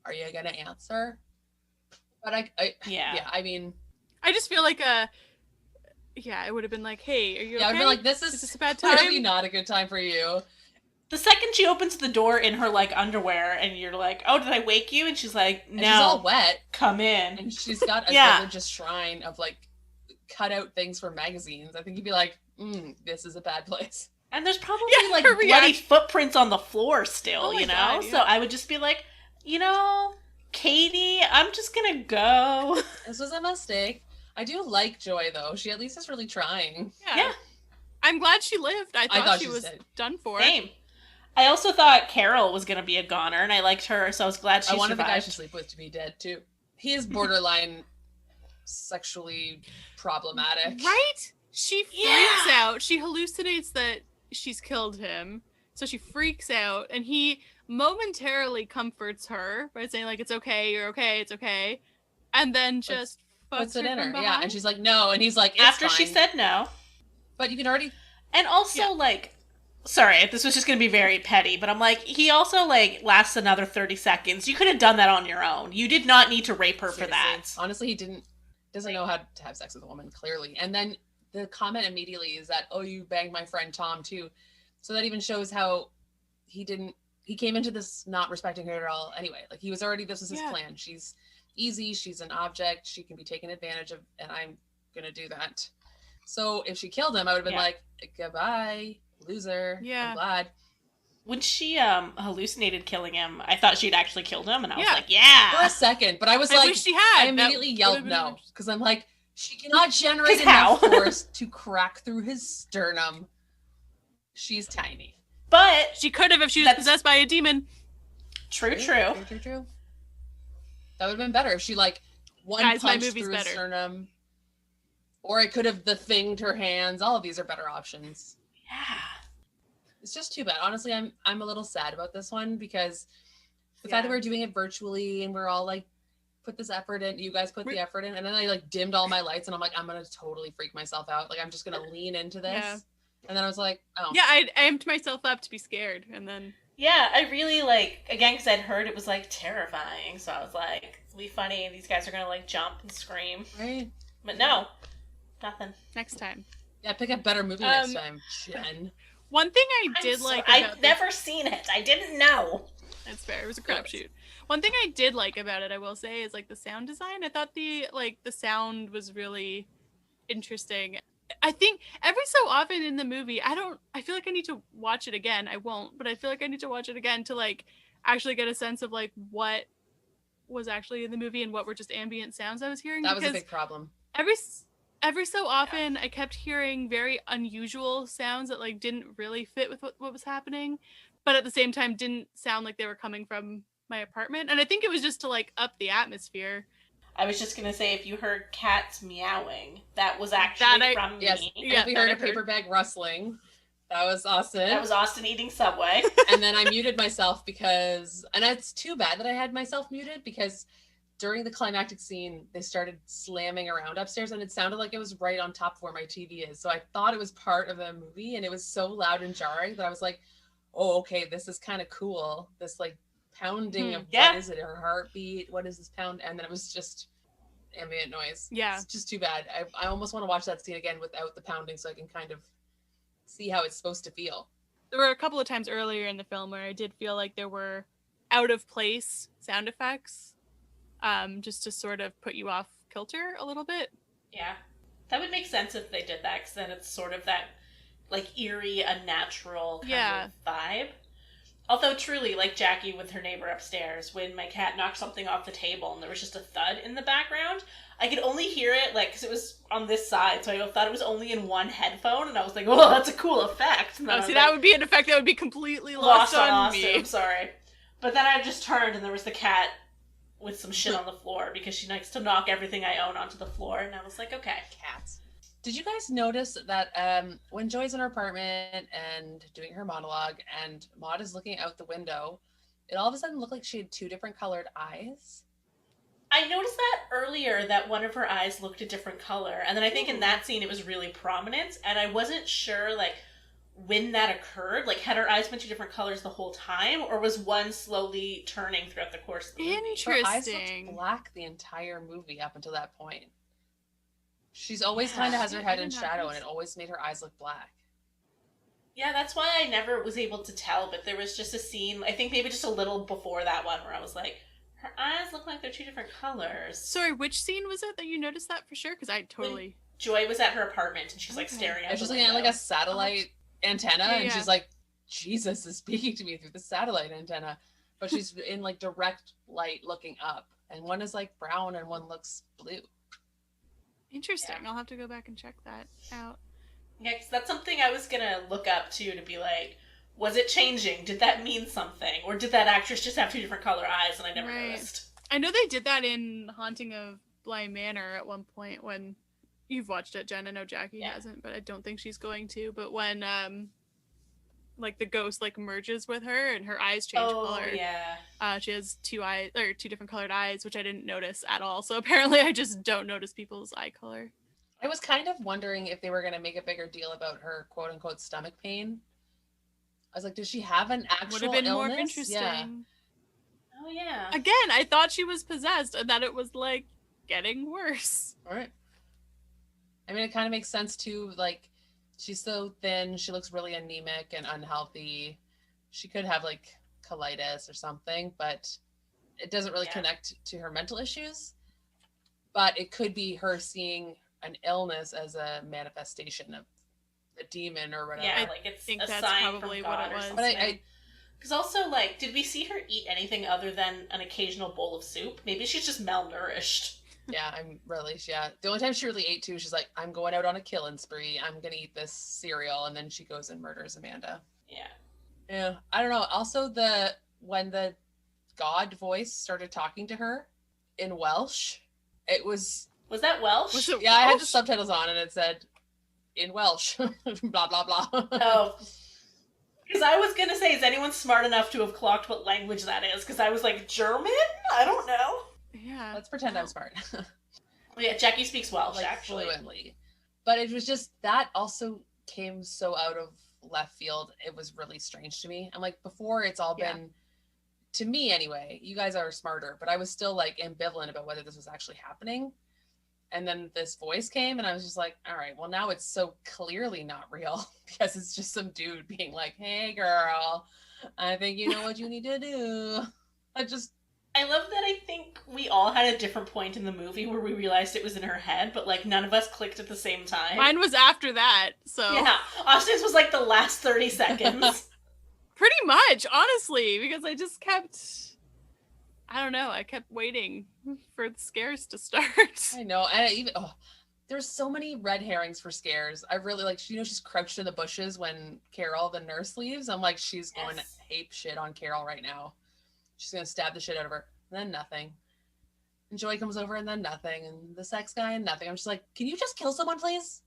are you gonna answer? But I mean, I just feel like it would have been like, hey, are you okay? I'd be like, this is a bad time. Clearly not a good time for you. The second she opens the door in her like underwear and you're like, oh, did I wake you? And she's like, no. And she's all wet. Come in. And she's got a religious shrine of like cut out things from magazines. I think you'd be like, this is a bad place. And there's probably like bloody footprints on the floor still, you know? God, yeah. So I would just be like, Katie, I'm just gonna go. This was a mistake. I do like Joy though. She at least is really trying. Yeah. I'm glad she lived. I thought she was done for. Same. I also thought Carol was gonna be a goner, and I liked her, so I was glad she survived. I wanted the guy she sleep with to be dead too. He is borderline sexually problematic. Right? She freaks out. She hallucinates that she's killed him, so she freaks out, and he momentarily comforts her by saying like, it's okay, you're okay, it's okay, and then just puts it in her. Yeah, and she's like, no, and he's like, it's after fine. She said no. But you can already. And also like, sorry, this was just gonna be very petty, but I'm like, he also like lasts another 30 seconds. You could have done that on your own. You did not need to rape her for that. Honestly, he doesn't know how to have sex with a woman, clearly. And then the comment immediately is that, oh, you banged my friend Tom too. So that even shows how he came into this not respecting her at all anyway. Like this was his plan. She's easy, she's an object, she can be taken advantage of, and I'm gonna do that. So if she killed him, I would have been like, goodbye, loser. Yeah. I'm glad. When she hallucinated killing him, I thought she'd actually killed him, and I was like, yeah. For a second, but I was like, wish she had. I immediately yelled no, because I'm like, she cannot generate enough force to crack through his sternum. She's tiny. But she could have if she was possessed by a demon. True. That would have been better if she like punch through his sternum. Or it could have the thinged her hands. All of these are better options. Yeah. It's just too bad. Honestly, I'm a little sad about this one because the fact that we're doing it virtually and we're all like put this effort in, you guys put the effort in, and then I like dimmed all my lights and I'm like, I'm gonna totally freak myself out. Like I'm just gonna lean into this. Yeah. And then I was like, oh. Yeah, I amped myself up to be scared, and then yeah, I really like, again, because I'd heard it was like terrifying, so I was like, it'll be funny, these guys are gonna like jump and scream. Right. But no. Nothing. Next time. Yeah, pick a better movie next time, Jen. One thing I did like about I've never seen it. I didn't know. That's fair. It was a crapshoot. One thing I did like about it, I will say, is like the sound design. I thought the sound was really interesting. I think every so often in the movie, I feel like I need to watch it again. I won't, but I feel like I need to watch it again to like actually get a sense of like what was actually in the movie and what were just ambient sounds I was hearing. That was a Because big problem. every so often I kept hearing very unusual sounds that like didn't really fit with what was happening, but at the same time didn't sound like they were coming from my apartment. And I think it was just to like up the atmosphere. I was just gonna say, if you heard cats meowing, that was actually from Yes. me. And if we heard a paper bag rustling, that was Austin. That was Austin eating Subway. And then I muted myself because, and it's too bad that I had myself muted because during the climactic scene, they started slamming around upstairs and it sounded like it was right on top of where my TV is. So I thought it was part of the movie and it was so loud and jarring that I was like, oh, okay, this is kind of cool. This like pounding of what is it, her heartbeat? What is this pound? And then it was just ambient noise. Yeah. It's just too bad. I almost want to watch that scene again without the pounding so I can kind of see how it's supposed to feel. There were a couple of times earlier in the film where I did feel like there were out of place sound effects, just to sort of put you off kilter a little bit. Yeah. That would make sense if they did that, because then it's sort of that like eerie, unnatural kind of vibe. Although truly, like Jackie with her neighbor upstairs, when my cat knocked something off the table and there was just a thud in the background, I could only hear it, like, because it was on this side, so I thought it was only in one headphone, and I was like, oh, that's a cool effect. Oh, see, that would be an effect that would be completely lost on Austin, me. I'm sorry. But then I just turned, and there was the cat with some shit on the floor, because she likes to knock everything I own onto the floor, and I was like, okay. Cats. Did you guys notice that when Joy's in her apartment and doing her monologue and Maud is looking out the window, it all of a sudden looked like she had two different colored eyes? I noticed that earlier, that one of her eyes looked a different color. And then I think in that scene it was really prominent. And I wasn't sure, like, when that occurred. Like, had her eyes been two different colors the whole time? Or was one slowly turning throughout the course of the movie? Interesting. Her eyes looked black the entire movie up until that point. She's always kind of has her head in shadow, and it always made her eyes look black. Yeah, that's why I never was able to tell, but there was just a scene, I think maybe just a little before that one, where I was like, her eyes look like they're two different colors. Sorry, which scene was it that you noticed that for sure? Because I totally... When Joy was at her apartment, and she's like staring at she's looking at like a satellite antenna, and she's like, Jesus is speaking to me through the satellite antenna. But she's in like direct light looking up, and one is like brown and one looks blue. Interesting. I'll have to go back and check that out. Yeah, because that's something I was going to look up, too, to be like, was it changing? Did that mean something? Or did that actress just have two different color eyes and I never noticed? I know they did that in Haunting of Bly Manor at one point when... You've watched it, Jen. I know Jackie hasn't, but I don't think she's going to. But when, like, the ghost, like, merges with her and her eyes change color. Yeah. She has two different colored eyes, which I didn't notice at all. So apparently I just don't notice people's eye color. I was kind of wondering if they were going to make a bigger deal about her quote-unquote stomach pain. I was like, does she have an actual illness? Would have been more interesting. Yeah. Oh, yeah. Again, I thought she was possessed and that it was, like, getting worse. All right. I mean, it kind of makes sense, too. Like, she's so thin. She looks really anemic and unhealthy. She could have, like, colitis or something, but it doesn't really connect to her mental issues. But it could be her seeing an illness as a manifestation of a demon or whatever. Yeah, like it's think a that's sign probably from God what it or was. something. But because also, like, did we see her eat anything other than an occasional bowl of soup? Maybe she's just malnourished. Yeah, the only time she really ate too, she's like, I'm going out on a killing spree. I'm gonna eat this cereal, and then she goes and murders Amanda. Yeah. I don't know. Also, when the God voice started talking to her in Welsh, it was that Welsh? Was it Welsh? I had the Welsh? subtitles on, and it said in Welsh, blah blah blah. Oh. Because I was gonna say, is anyone smart enough to have clocked what language that is? Because I was like, German? I don't know. Yeah. Let's pretend I'm smart. Yeah, Jackie speaks Welsh, like, actually. Fluently. But it was just, that also came so out of left field. It was really strange to me. I'm like, before it's all been, to me anyway, you guys are smarter, but I was still like ambivalent about whether this was actually happening. And then this voice came and I was just like, all right, well now it's so clearly not real because it's just some dude being like, hey girl, I think you know what you need to do. I love that I think we all had a different point in the movie where we realized it was in her head, but like none of us clicked at the same time. Mine was after that, so Yeah, Austin's was like the last 30 seconds. pretty much, honestly, because I just kept, I don't know, I kept waiting for the scares to start. I know, and there's so many red herrings for scares. I really like, she's crouched in the bushes when Carol, the nurse, leaves. I'm like, she's going ape shit on Carol right now. She's gonna stab the shit out of her, and then nothing. And Joy comes over, and then nothing, and the sex guy, and nothing. I'm just like, can you just kill someone, please?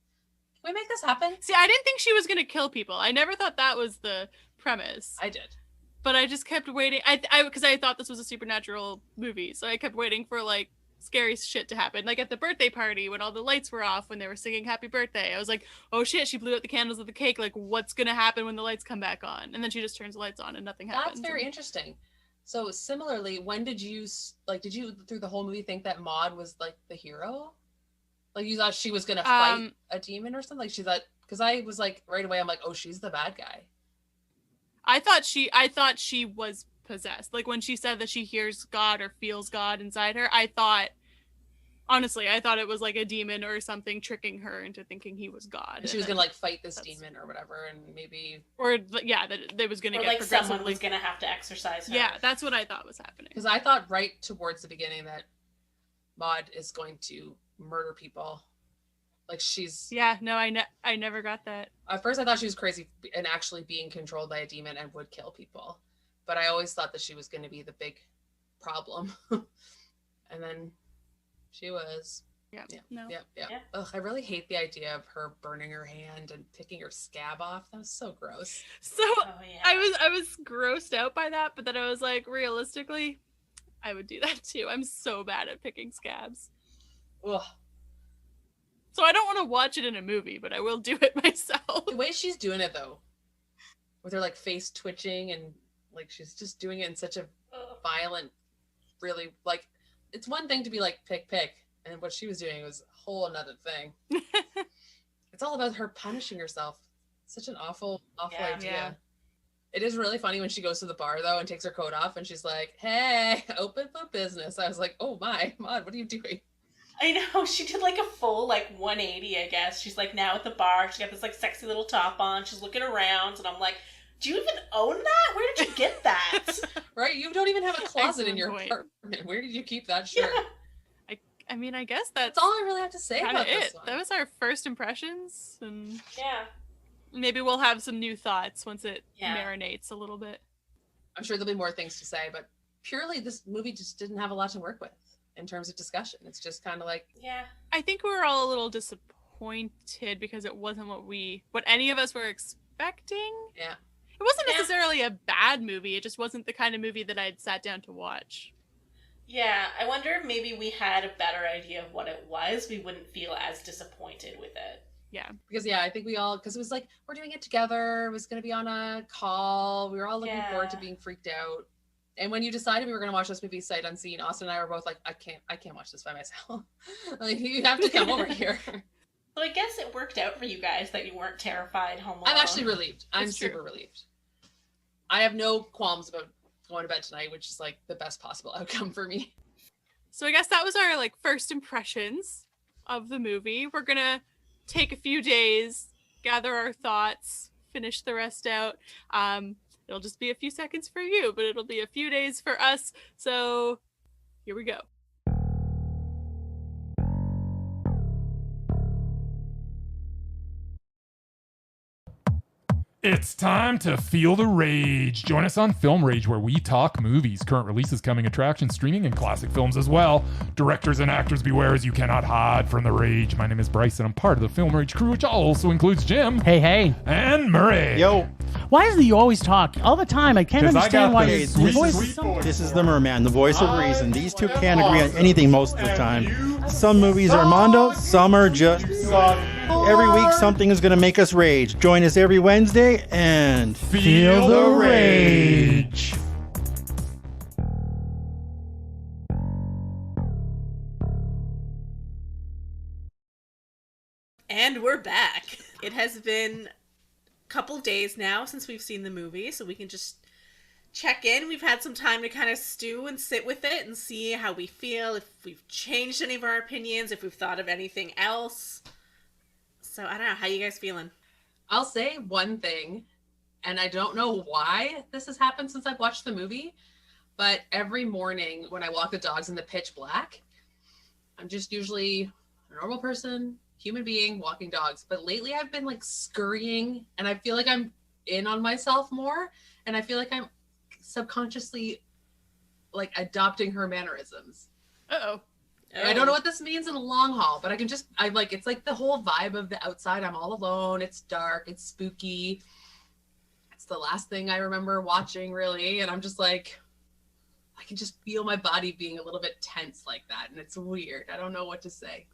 Can we make this happen? See, I didn't think she was gonna kill people. I never thought that was the premise. I did. But I just kept waiting. Because I thought this was a supernatural movie, so I kept waiting for like scary shit to happen. Like at the birthday party when all the lights were off when they were singing happy birthday, I was like, oh shit, she blew out the candles of the cake. Like, what's gonna happen when the lights come back on? And then she just turns the lights on and nothing happens. That's very interesting. So similarly, when did you through the whole movie think that Maud was like the hero? Like you thought she was gonna fight a demon or something? Like she thought, because I was like right away, I'm like, oh, she's the bad guy. I thought she was possessed. Like when she said that she hears God or feels God inside her, I thought it was like a demon or something tricking her into thinking he was God. And she was gonna like fight this demon or whatever, and maybe, or yeah, that it was gonna or get like someone was gonna have to exorcise her. Yeah, that's what I thought was happening. Because I thought right towards the beginning that Maud is going to murder people. Like she's... Yeah, no, I never got that. At first I thought she was crazy and actually being controlled by a demon and would kill people. But I always thought that she was going to be the big problem. And then she was. Yeah. Ugh, I really hate the idea of her burning her hand and picking her scab off. That was so gross. So I was grossed out by that, but then I was like, realistically, I would do that too. I'm so bad at picking scabs. Ugh. So I don't want to watch it in a movie, but I will do it myself. The way she's doing it though, with her like face twitching and like she's just doing it in such a violent, really, like, it's one thing to be like pick, and what she was doing was a whole another thing. It's all about her punishing herself. Such an awful idea. Yeah. It is really funny when she goes to the bar though and takes her coat off and she's like, hey, open for business. I was like, oh my, Maud, what are you doing? I know, she did like a full like 180, I guess. She's like now at the bar, she's got this like sexy little top on, she's looking around, and I'm like, do you even own that? Where did you get that? Right? You don't even have a closet in your apartment. Where did you keep that shirt? Yeah. I mean, I guess that's all I really have to say about this one. That was our first impressions, and yeah, maybe we'll have some new thoughts once it marinates a little bit. I'm sure there'll be more things to say, but purely this movie just didn't have a lot to work with in terms of discussion. It's just kind of like, I think we were all a little disappointed because it wasn't what any of us were expecting. Yeah. It wasn't necessarily a bad movie. It just wasn't the kind of movie that I'd sat down to watch. Yeah, I wonder if maybe we had a better idea of what it was, we wouldn't feel as disappointed with it. Yeah. Because I think because it was like, we're doing it together. It was going to be on a call. We were all looking forward to being freaked out. And when you decided we were going to watch this movie sight unseen, Austin and I were both like, I can't watch this by myself. Like, you have to come over here. So I guess it worked out for you guys that you weren't terrified home alone. I'm actually relieved. I'm super relieved. I have no qualms about going to bed tonight, which is like the best possible outcome for me. So I guess that was our like first impressions of the movie. We're going to take a few days, gather our thoughts, finish the rest out. It'll just be a few seconds for you, but it'll be a few days for us. So here we go. It's time to feel the rage. Join us on Film Rage, where we talk movies, current releases, coming attractions, streaming, and classic films as well. Directors and actors beware, as you cannot hide from the rage. My name is Bryce, and I'm part of the Film Rage crew, which also includes Jim. Hey. And Murray. Yo. Why is it you always talk all the time? I can't understand why your voice is so... This is the Merman, the voice of reason. These two can't agree on anything most of the time. Some movies are Mondo, some are just... Every week something is going to make us rage. Join us every Wednesday and feel the rage. And we're back. It has been a couple days now since we've seen the movie, so we can just check in. We've had some time to kind of stew and sit with it and see how we feel, if we've changed any of our opinions, if we've thought of anything else. So I don't know. How you guys feeling? I'll say one thing, and I don't know why this has happened since I've watched the movie, but every morning when I walk the dogs in the pitch black, I'm just usually a normal person, human being, walking dogs. But lately I've been like scurrying, and I feel like I'm in on myself more, and I feel like I'm subconsciously like adopting her mannerisms. Uh-oh. I don't know what this means in the long haul, but I'm like, it's like the whole vibe of the outside. I'm all alone. It's dark. It's spooky. It's the last thing I remember watching, really. And I'm just like, I can just feel my body being a little bit tense like that. And it's weird. I don't know what to say.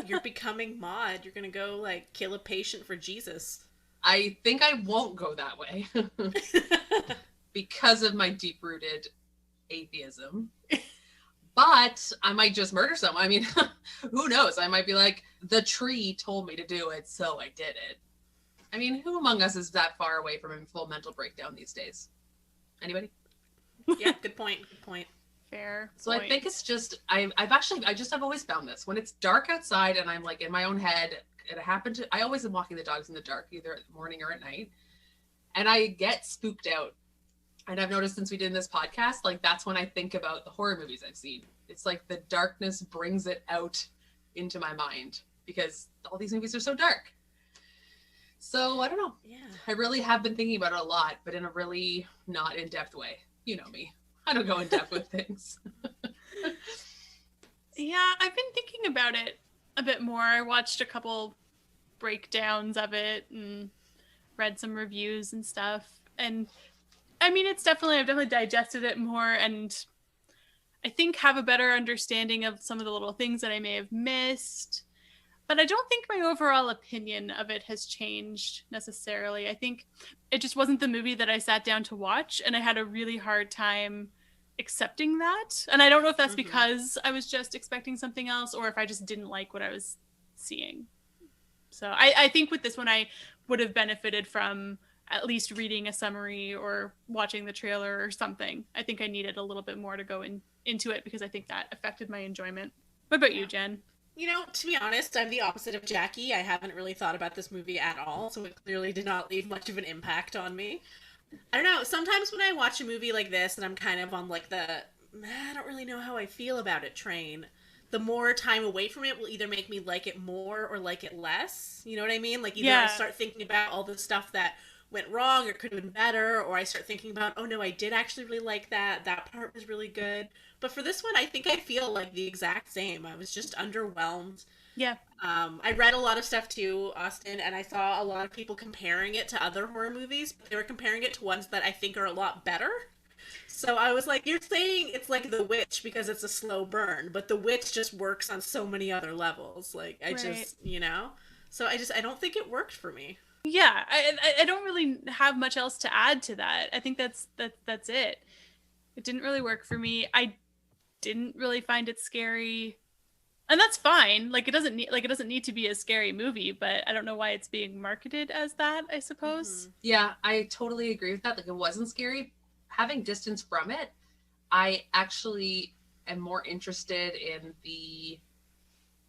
You're becoming Maud. You're going to go like kill a patient for Jesus. I think I won't go that way because of my deep-rooted atheism. But I might just murder someone. I mean, who knows? I might be like, the tree told me to do it, so I did it. I mean, who among us is that far away from a full mental breakdown these days? Anybody? Yeah, good point. Good point. Fair. So point. I think it's just, I've always found this. When it's dark outside and I'm like in my own head, I always am walking the dogs in the dark, either at morning or at night. And I get spooked out. And I've noticed since we did this podcast, like that's when I think about the horror movies I've seen. It's like the darkness brings it out into my mind because all these movies are so dark. So I don't know. Yeah. I really have been thinking about it a lot, but in a really not in-depth way. You know me. I don't go in depth with things. Yeah, I've been thinking about it a bit more. I watched a couple breakdowns of it and read some reviews and stuff. And I mean, I've definitely digested it more and I think have a better understanding of some of the little things that I may have missed. But I don't think my overall opinion of it has changed necessarily. I think it just wasn't the movie that I sat down to watch, and I had a really hard time accepting that. And I don't know if that's because I was just expecting something else or if I just didn't like what I was seeing. So I think with this one, I would have benefited from at least reading a summary or watching the trailer or something. I think I needed a little bit more to go into it because I think that affected my enjoyment. What about you, Jen? You know, to be honest, I'm the opposite of Jackie. I haven't really thought about this movie at all, so it clearly did not leave much of an impact on me. I don't know, sometimes when I watch a movie like this and I'm kind of on like I don't really know how I feel about it train, the more time away from it will either make me like it more or like it less. You know what I mean? Like either I start thinking about all the stuff that went wrong or could have been better, or I start thinking about, oh no, I did actually really like that part was really good. But for this one, I think I feel like the exact same. I was just underwhelmed. Yeah. I read a lot of stuff too, Austin, and I saw a lot of people comparing it to other horror movies, but they were comparing it to ones that I think are a lot better. So I was like, you're saying it's like The Witch because it's a slow burn, but The Witch just works on so many other levels. Like, just, you know? So I don't think it worked for me. Yeah, I don't really have much else to add to that. I think that's it. It didn't really work for me. I didn't really find it scary, and that's fine. Like it doesn't need to be a scary movie, but I don't know why it's being marketed as that, I suppose. Yeah, I totally agree with that. Like it wasn't scary. Having distance from it, I actually am more interested in the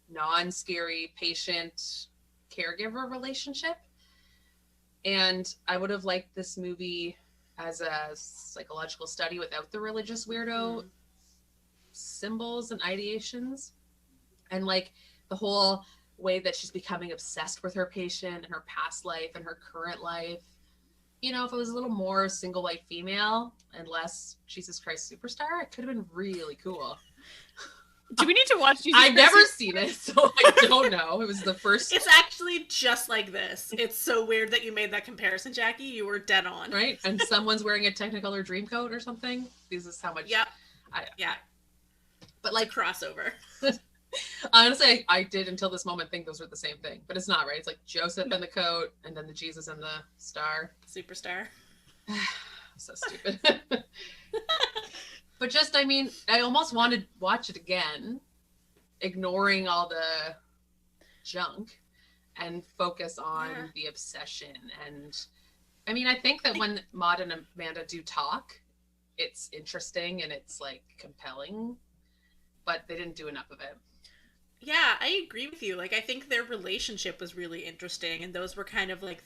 non-scary patient caregiver relationship. And I would have liked this movie as a psychological study without the religious weirdo symbols and ideations. And like the whole way that she's becoming obsessed with her patient and her past life and her current life. You know, if it was a little more single white female and less Jesus Christ Superstar, it could have been really cool. Do we need to watch Jesus I've never seen it, so I don't know. It was the first. It's actually just like this. It's so weird that you made that comparison, Jackie. You were dead on. Right? And someone's wearing a Technicolor Dreamcoat or something. This is how much. Yep. Yeah. But like crossover. Honestly, I did until this moment think those were the same thing, but it's not, right? It's like Joseph and the coat, and then the Jesus and the star. Superstar. So stupid. But just, I mean, I almost wanted to watch it again, ignoring all the junk, and focus on the obsession. And I mean, I think that when Maud and Amanda do talk, it's interesting and it's like compelling, but they didn't do enough of it. Yeah, I agree with you. Like, I think their relationship was really interesting, and those were kind of like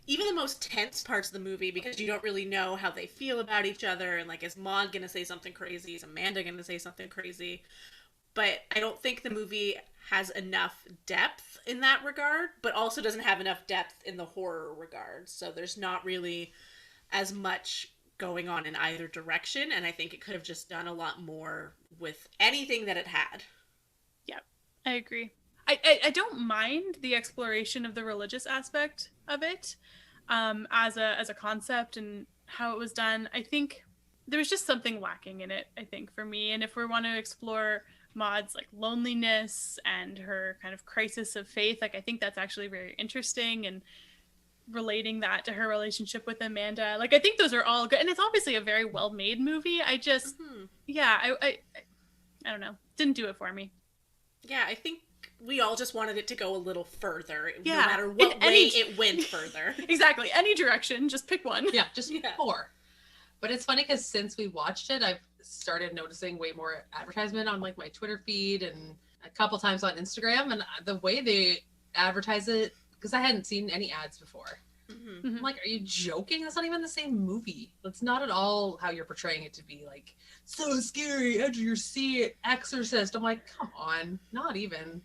even the most tense parts of the movie, because you don't really know how they feel about each other, and like, is Maud gonna say something crazy? Is Amanda gonna say something crazy? But I don't think the movie has enough depth in that regard, but also doesn't have enough depth in the horror regard. So there's not really as much going on in either direction, and I think it could have just done a lot more with anything that it had. Yeah, I agree. I don't mind the exploration of the religious aspect of it, as a concept and how it was done. I think there was just something lacking in it, I think, for me. And if we want to explore Maud's like loneliness and her kind of crisis of faith, like I think that's actually very interesting, and relating that to her relationship with Amanda. Like I think those are all good, and it's obviously a very well made movie. I just I don't know, didn't do it for me. Yeah, I think we all just wanted it to go a little further, Yeah. no matter what way it went further. Exactly. Any direction, just pick one. Yeah, just more. But it's funny because since we watched it, I've started noticing way more advertisement on like my Twitter feed and a couple times on Instagram, and the way they advertise it, because I hadn't seen any ads before. Mm-hmm. I'm like, are you joking? That's not even the same movie. That's not at all how you're portraying it to be. Like, so scary, edge of your seat, Exorcist. I'm like, come on, not even.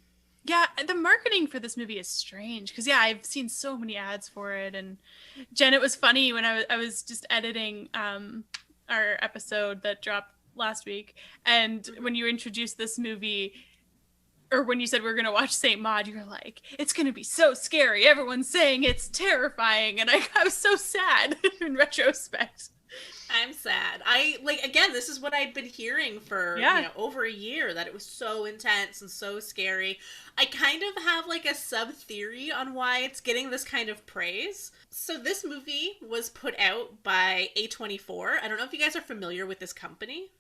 Yeah, the marketing for this movie is strange because I've seen so many ads for it. And Jen, it was funny when I was just editing our episode that dropped last week, and when you introduced this movie, or when you said we were going to watch Saint Maud, you were like, it's going to be so scary. Everyone's saying it's terrifying. And I was so sad in retrospect. I'm sad. Again, this is what I'd been hearing for over a year, that it was so intense and so scary. I kind of have like a sub theory on why it's getting this kind of praise. So this movie was put out by A24. I don't know if you guys are familiar with this company.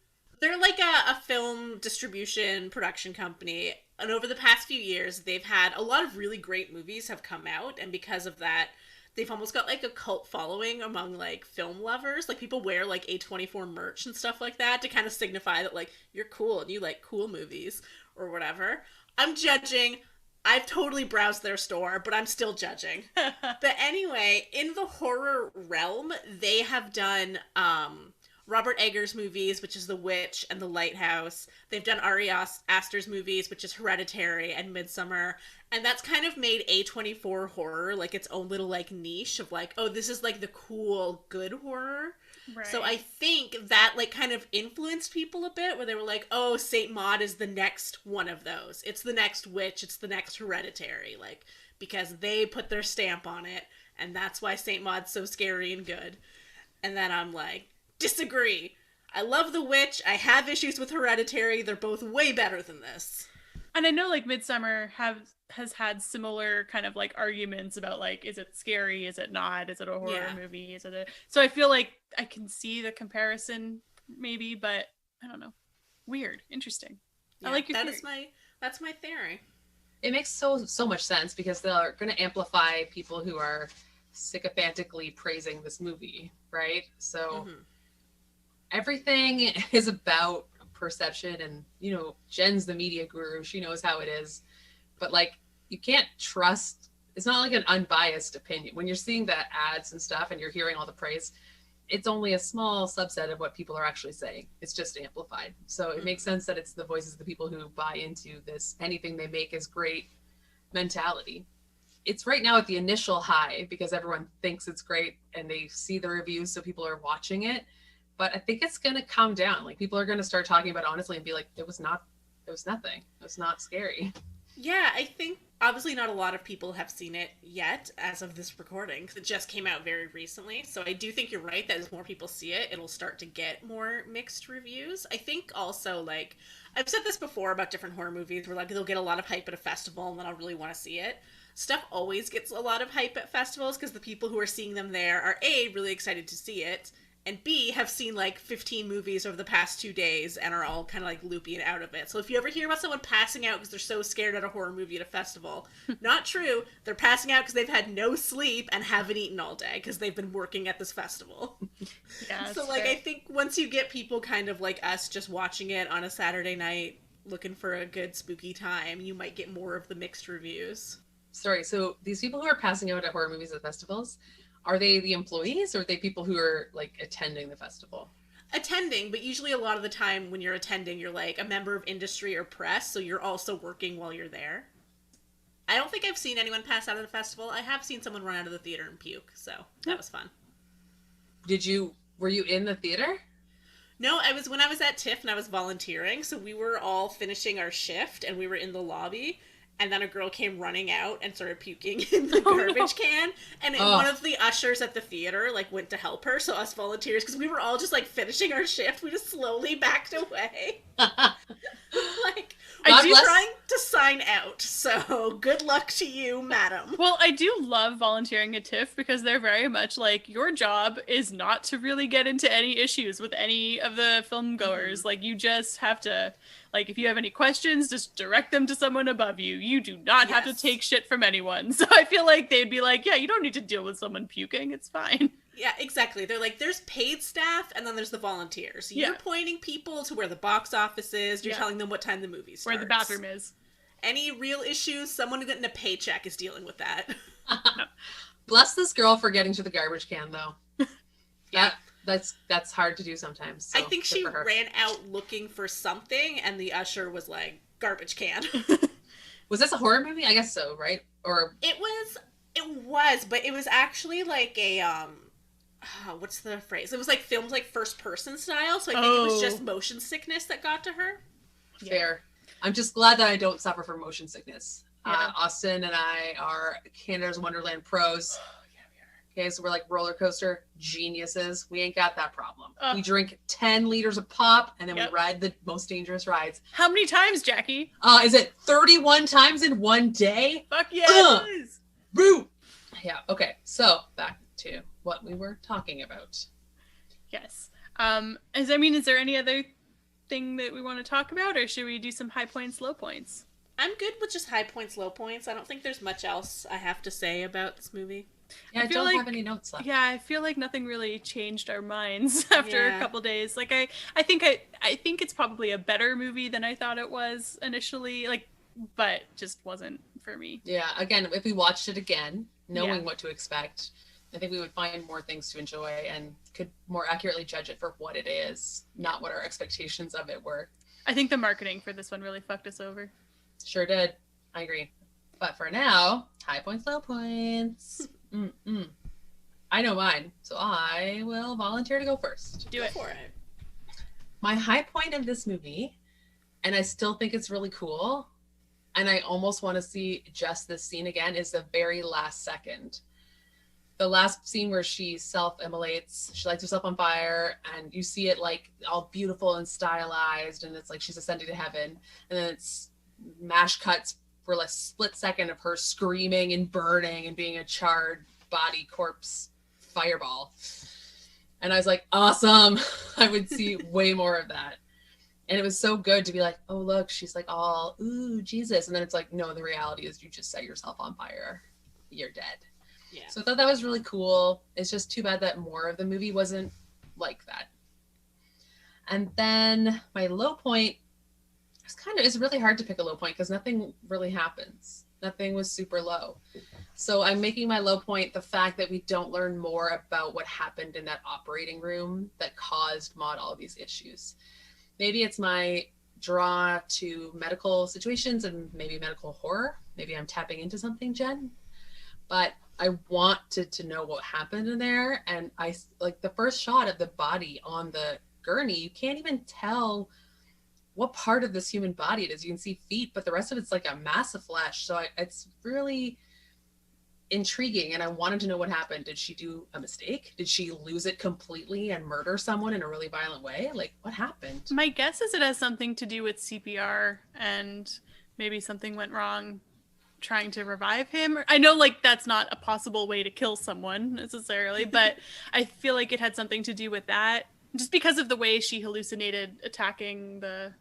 They're like a film distribution production company. And over the past few years, they've had a lot of really great movies have come out. And because of that, they've almost got like a cult following among like film lovers. Like people wear like A24 merch and stuff like that to kind of signify that like you're cool and you like cool movies or whatever. I'm judging. I've totally browsed their store, but I'm still judging. But anyway, in the horror realm, they have done Robert Eggers movies, which is The Witch and The Lighthouse. They've done Ari Aster's movies, which is Hereditary and Midsommar. And that's kind of made A24 horror like its own little like niche of like, oh, this is like the cool, good horror. Right. So I think that like kind of influenced people a bit, where they were like, oh, Saint Maud is the next one of those. It's the next Witch. It's the next Hereditary. Like, because they put their stamp on it. And that's why Saint Maud's so scary and good. And then I'm like, disagree. I love The Witch. I have issues with Hereditary. They're both way better than this. And I know like Midsommar has had similar kind of like arguments about like, is it scary? Is it not? Is it a horror movie? Is it a... So I feel like I can see the comparison maybe, but I don't know. Weird. Interesting. Yeah, I like your theory. That's my theory. It makes so much sense because they're going to amplify people who are sycophantically praising this movie, right? So everything is about perception, and Jen's the media guru. She knows how it is, but like you can't trust. It's not like an unbiased opinion when you're seeing the ads and stuff and you're hearing all the praise. It's only a small subset of what people are actually saying. It's just amplified. So it makes sense that it's the voices of the people who buy into this anything they make is great mentality. It's right now at the initial high because everyone thinks it's great and they see the reviews, so people are watching it. But I think it's going to calm down. Like people are going to start talking about it honestly and be like, it was nothing. It was not scary. Yeah, I think obviously not a lot of people have seen it yet as of this recording, because it just came out very recently. So I do think you're right that as more people see it, it'll start to get more mixed reviews. I think also, like, I've said this before about different horror movies where like they'll get a lot of hype at a festival and then I'll really want to see it. Stuff always gets a lot of hype at festivals because the people who are seeing them there are A, really excited to see it, and B, have seen like 15 movies over the past 2 days and are all kind of like loopy and out of it. So if you ever hear about someone passing out because they're so scared at a horror movie at a festival, not true. They're passing out because they've had no sleep and haven't eaten all day because they've been working at this festival. Yeah, So like, I think once you get people kind of like us just watching it on a Saturday night, looking for a good spooky time, you might get more of the mixed reviews. Sorry, so these people who are passing out at horror movies at festivals, are they the employees or are they people who are like attending the festival? Attending, but usually a lot of the time when you're attending, you're like a member of industry or press, so you're also working while you're there. I don't think I've seen anyone pass out at a festival. I have seen someone run out of the theater and puke, so that was fun. Were you in the theater? No, when I was at TIFF and I was volunteering, so we were all finishing our shift and we were in the lobby. And then a girl came running out and started puking in the garbage can. And one of the ushers at the theater, like, went to help her. So us volunteers, because we were all just, like, finishing our shift, we just slowly backed away. Like, I'm trying to sign out. So good luck to you, madam. Well, I do love volunteering at TIFF because they're very much like, your job is not to really get into any issues with any of the film goers. Mm-hmm. Like, you just have to... Like, if you have any questions, just direct them to someone above you. You do not have to take shit from anyone. So I feel like they'd be like, yeah, you don't need to deal with someone puking. It's fine. Yeah, exactly. They're like, there's paid staff, and then there's the volunteers. You're pointing people to where the box office is. You're telling them what time the movie starts. Where the bathroom is. Any real issues, someone getting a paycheck is dealing with that. Bless this girl for getting to the garbage can, though. Yeah. That's hard to do sometimes. So I think she ran out looking for something, and the usher was like, garbage can. Was this a horror movie? I guess so, right? Or it was, but it was actually like a what's the phrase? It was like filmed like first person style, so I think it was just motion sickness that got to her. Fair. I'm just glad that I don't suffer from motion sickness. Yeah. Austin and I are Canada's Wonderland pros. Okay, so we're like roller coaster geniuses. We ain't got that problem. We drink 10 liters of pop, and then we ride the most dangerous rides. How many times, Jackie? Is it 31 times in one day? Fuck yeah, it is. Boo! Yeah, okay. So, back to what we were talking about. Yes. Is there any other thing that we want to talk about, or should we do some high points, low points? I'm good with just high points, low points. I don't think there's much else I have to say about this movie. Yeah, I don't have any notes left. Yeah, I feel like nothing really changed our minds after a couple days. Like I think it's probably a better movie than I thought it was initially, but just wasn't for me. Yeah, again, if we watched it again, knowing what to expect, I think we would find more things to enjoy and could more accurately judge it for what it is, not what our expectations of it were. I think the marketing for this one really fucked us over. Sure did. I agree. But for now, high points, low points. I know mine, so I will volunteer to go first. Do it. For it. My high point of this movie, and I still think it's really cool, and I almost want to see just this scene again, is the very last second. The last scene where she self-immolates, she lights herself on fire, and you see it like all beautiful and stylized, and it's like she's ascending to heaven, and then it's mash cuts for a split second of her screaming and burning and being a charred body corpse fireball. And I was like, awesome. I would see way more of that. And it was so good to be like, oh, look, she's like all, ooh, Jesus. And then it's like, no, the reality is you just set yourself on fire. You're dead. Yeah. So I thought that was really cool. It's just too bad that more of the movie wasn't like that. And then my low point, it's really hard to pick a low point because nothing really happens. Nothing was super low. So I'm making my low point the fact that we don't learn more about what happened in that operating room that caused Maud all of these issues. Maybe it's my draw to medical situations and maybe medical horror. Maybe I'm tapping into something, Jen. But I want to know what happened in there. And I like the first shot of the body on the gurney, you can't even tell what part of this human body it is. You can see feet, but the rest of it's like a mass of flesh. So it's really intriguing, and I wanted to know what happened. Did she do a mistake? Did she lose it completely and murder someone in a really violent way? Like, what happened? My guess is it has something to do with CPR, and maybe something went wrong trying to revive him. I know like that's not a possible way to kill someone necessarily, but I feel like it had something to do with that. Just because of the way she hallucinated attacking the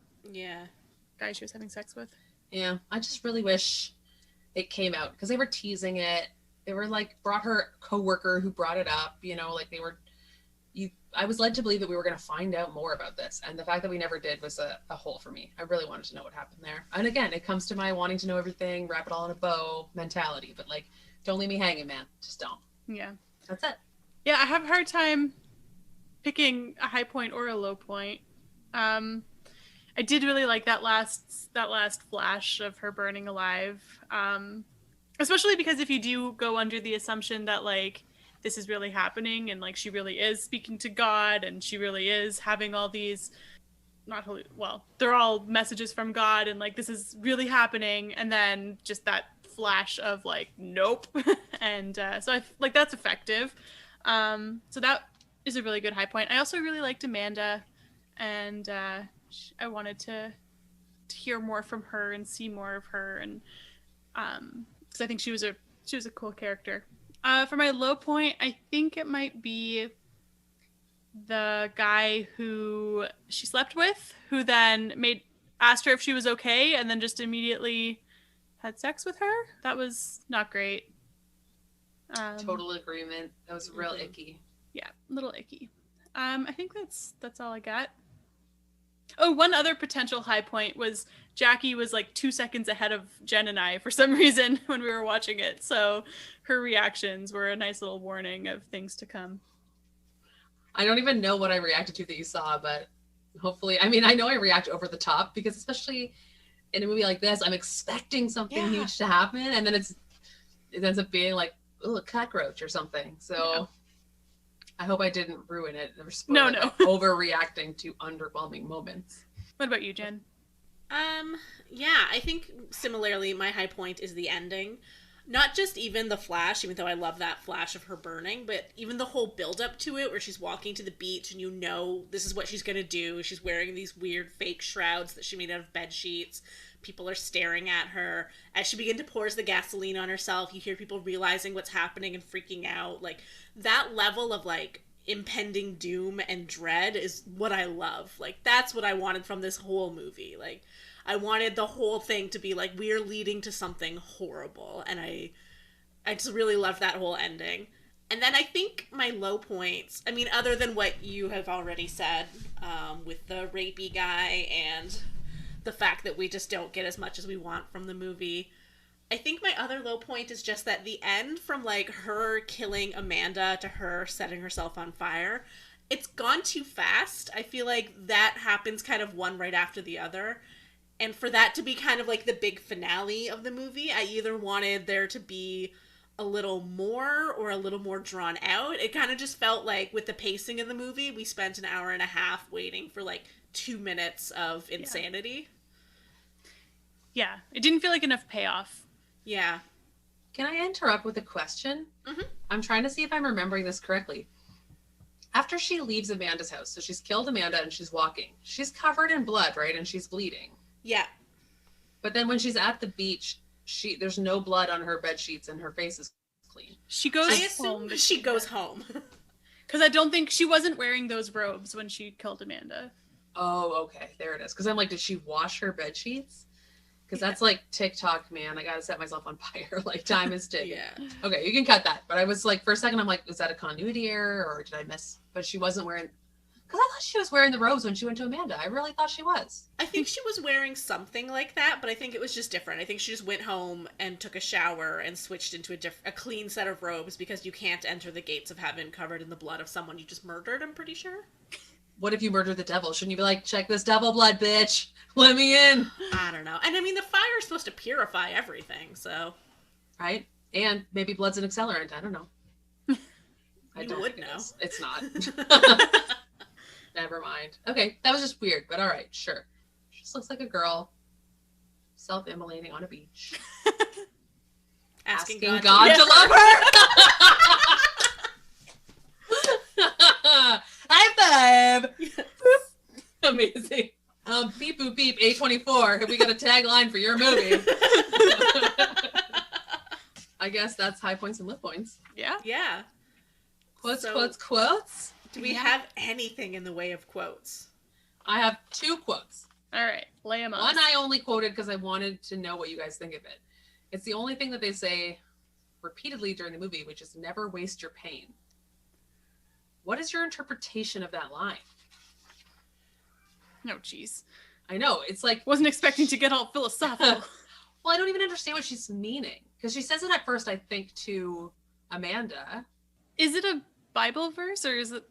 guy she was having sex with. Yeah, I just really wish it came out because they were teasing it. They were like brought her coworker who brought it up, you know, like they were. I was led to believe that we were going to find out more about this, and the fact that we never did was a hole for me. I really wanted to know what happened there. And again, it comes to my wanting to know everything, wrap it all in a bow mentality. But like, don't leave me hanging, man. Just don't. Yeah, that's it. Yeah, I have a hard time picking a high point or a low point. I did really like that last flash of her burning alive, especially because if you do go under the assumption that like this is really happening and like she really is speaking to God and she really is having all these they're all messages from God and like this is really happening, and then just that flash of like nope and so I like that's effective. So that is a really good high point. I also really liked Amanda, and I wanted to hear more from her and see more of her, and because I think she was a cool character. For my low point, I think it might be the guy who she slept with, who then asked her if she was okay, and then just immediately had sex with her. That was not great. Total agreement. That was real icky. Yeah, a little icky. I think that's all I got. Oh, one other potential high point was Jackie was like 2 seconds ahead of Jen and I for some reason when we were watching it. So her reactions were a nice little warning of things to come. I don't even know what I reacted to that you saw, but hopefully, I mean, I know I react over the top because especially in a movie like this, I'm expecting something huge to happen. And then it ends up being like, oh, a cockroach or something. So I hope I didn't ruin it. No. Overreacting to underwhelming moments. What about you, Jen? Yeah, I think similarly, my high point is the ending. Not just even the flash, even though I love that flash of her burning, but even the whole build up to it where she's walking to the beach and you know this is what she's going to do. She's wearing these weird fake shrouds that she made out of bed sheets. People are staring at her. As she begins to pour the gasoline on herself, you hear people realizing what's happening and freaking out. Like, that level of, like, impending doom and dread is what I love. Like, that's what I wanted from this whole movie. Like, I wanted the whole thing to be like, we're leading to something horrible. And I just really loved that whole ending. And then I think my low points, I mean, other than what you have already said, with the rapey guy and the fact that we just don't get as much as we want from the movie, I think my other low point is just that the end, from like her killing Amanda to her setting herself on fire, it's gone too fast. I feel like that happens kind of one right after the other. And for that to be kind of like the big finale of the movie, I either wanted there to be a little more or a little more drawn out. It kind of just felt like with the pacing of the movie, we spent an hour and a half waiting for like 2 minutes of insanity. Yeah, it didn't feel like enough payoff. Yeah. Can I interrupt with a question? Mm-hmm. I'm trying to see if I'm remembering this correctly. After she leaves Amanda's house, so she's killed Amanda and she's walking. She's covered in blood, right? And she's bleeding. Yeah. But then when she's at the beach, there's no blood on her bed sheets and her face is clean. She goes I assume home. she goes home. Because I don't think she wasn't wearing those robes when she killed Amanda. Oh, okay. There it is. Because I'm like, did she wash her bed sheets? Because that's like TikTok, man. I gotta set myself on fire. Like, time is ticking. Yeah. Okay, you can cut that. But I was like, for a second, I'm like, is that a continuity error or did I miss? But she wasn't wearing. Because I thought she was wearing the robes when she went to Amanda. I really thought she was. I think she was wearing something like that, but I think it was just different. I think she just went home and took a shower and switched into a clean set of robes because you can't enter the gates of heaven covered in the blood of someone you just murdered, I'm pretty sure. What if you murdered the devil? Shouldn't you be like, check this devil blood, bitch? Let me in. I don't know. And I mean, the fire is supposed to purify everything, so. Right? And maybe blood's an accelerant. I don't know. I would know. It's not. Never mind. Okay, that was just weird, but all right, sure. She just looks like a girl self-immolating on a beach. Asking God to to love her. High five. Amazing. Beep boop beep A24. Have we got a tagline for your movie? I guess that's high points and low points. Yeah. Yeah. Quotes, quotes. Do we have anything in the way of quotes? I have 2 quotes. All right, lay them on. One I only quoted because I wanted to know what you guys think of it. It's the only thing that they say repeatedly during the movie, which is never waste your pain. What is your interpretation of that line? No, jeez. I know, it's like... Wasn't expecting to get all philosophical. Well, I don't even understand what she's meaning. Because she says it at first, I think, to Amanda. Is it a Bible verse or is it...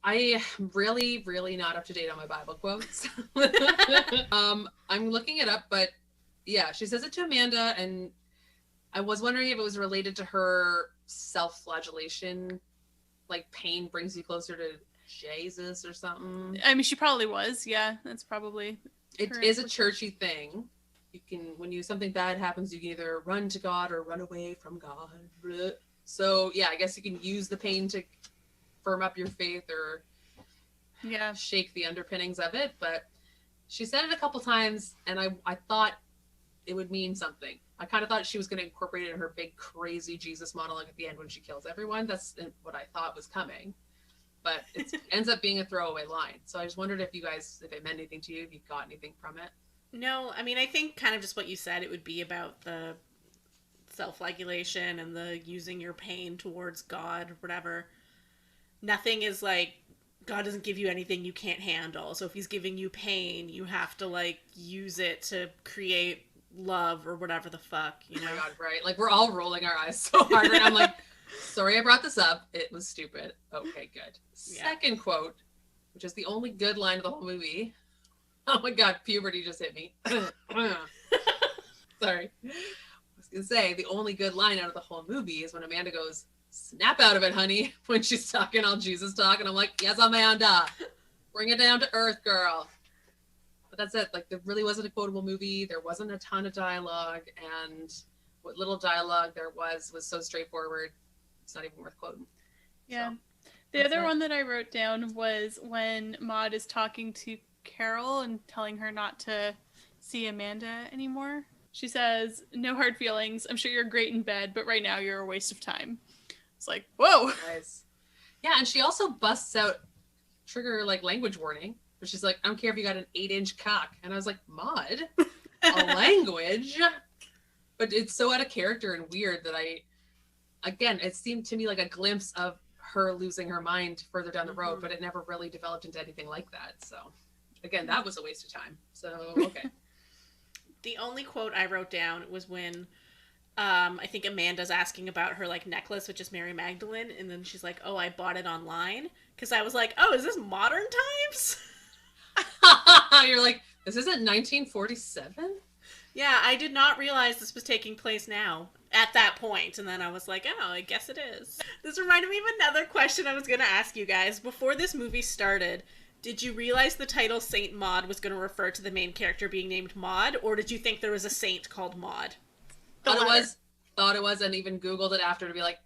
I am really, really not up to date on my Bible quotes. I'm looking it up, but yeah, she says it to Amanda, and I was wondering if it was related to her self-flagellation, like pain brings you closer to Jesus or something. I mean, she probably was. Yeah, that's probably... It is a churchy thing. You can, when something bad happens, you can either run to God or run away from God. So yeah, I guess you can use the pain to firm up your faith or shake the underpinnings of it. But she said it a couple times, and I thought it would mean something. I kind of thought she was going to incorporate it in her big crazy Jesus monologue at the end when she kills everyone. That's what I thought was coming, but it ends up being a throwaway line. So I just wondered if it meant anything to you, if you got anything from it. No, I mean, I think kind of just what you said, it would be about the self-flagellation and the using your pain towards God or whatever. Nothing is like, God doesn't give you anything you can't handle. So if he's giving you pain, you have to like use it to create love or whatever the fuck, you know? Oh my God, right? Like we're all rolling our eyes so hard and I'm like, sorry I brought this up. It was stupid. Okay, good. Yeah. Second quote, which is the only good line of the whole movie. Oh my God, puberty just hit me. Sorry. I was going to say, the only good line out of the whole movie is when Amanda goes, snap out of it, honey, when she's talking all Jesus talk. And I'm like, yes, Amanda. Bring it down to earth, girl. But that's it. Like, there really wasn't a quotable movie. There wasn't a ton of dialogue. And what little dialogue there was so straightforward. It's not even worth quoting. Yeah. So, the other one that I wrote down was when Maud is talking to Carol and telling her not to see Amanda anymore. She says, no hard feelings. I'm sure you're great in bed, but right now you're a waste of time. It's like, whoa. Nice. Yeah, and she also busts out trigger like language warning, but she's like, I don't care if you got an 8-inch cock. And I was like, Maud, a language? But it's so out of character and weird that it seemed to me like a glimpse of her losing her mind further down the road, but it never really developed into anything like that. So again, that was a waste of time. So, okay. The only quote I wrote down was when I think Amanda's asking about her like necklace, which is Mary Magdalene, and then she's like, oh, I bought it online. Because I was like, oh, is this modern times? You're like, this isn't 1947? Yeah, I did not realize this was taking place now at that point. And then I was like, oh, I guess it is. This reminded me of another question I was going to ask you guys. Before this movie started, did you realize the title Saint Maud was going to refer to the main character being named Maud, or did you think there was a saint called Maud? Thought it was, and even Googled it after to be like,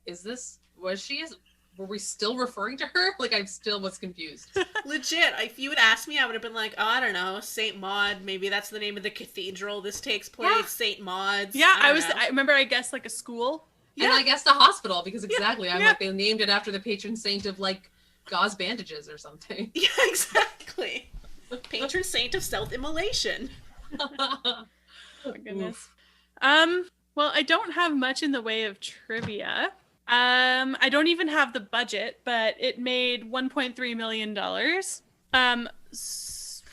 were we still referring to her? Like, I still was confused. Legit, if you had asked me, I would have been like, oh, I don't know, Saint Maud, maybe that's the name of the cathedral this takes place, yeah. Saint Maud's. Yeah, I remember I guessed like a school. Yeah. And I guessed a hospital, because exactly, I'm like, they named it after the patron saint of like, gauze bandages or something. Yeah, exactly. Patron saint of self-immolation. Oh my goodness. Well, I don't have much in the way of trivia. I don't even have the budget, but it made $1.3 million.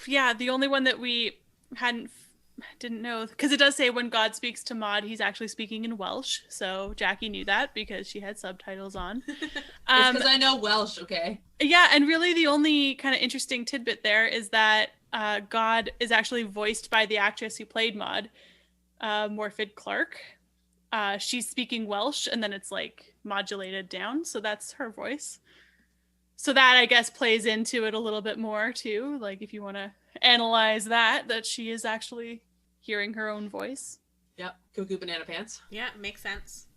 Yeah, the only one that we didn't know, because it does say when God speaks to Maud, he's actually speaking in Welsh. So Jackie knew that because she had subtitles on. It's because I know Welsh, okay? Yeah, and really the only kind of interesting tidbit there is that God is actually voiced by the actress who played Maud, Morfydd Clark. She's speaking Welsh, and then it's like modulated down, so that's her voice. So that, I guess, plays into it a little bit more too, like if you want to analyze that she is actually hearing her own voice. Yep, Cuckoo Banana Pants. Yeah, makes sense.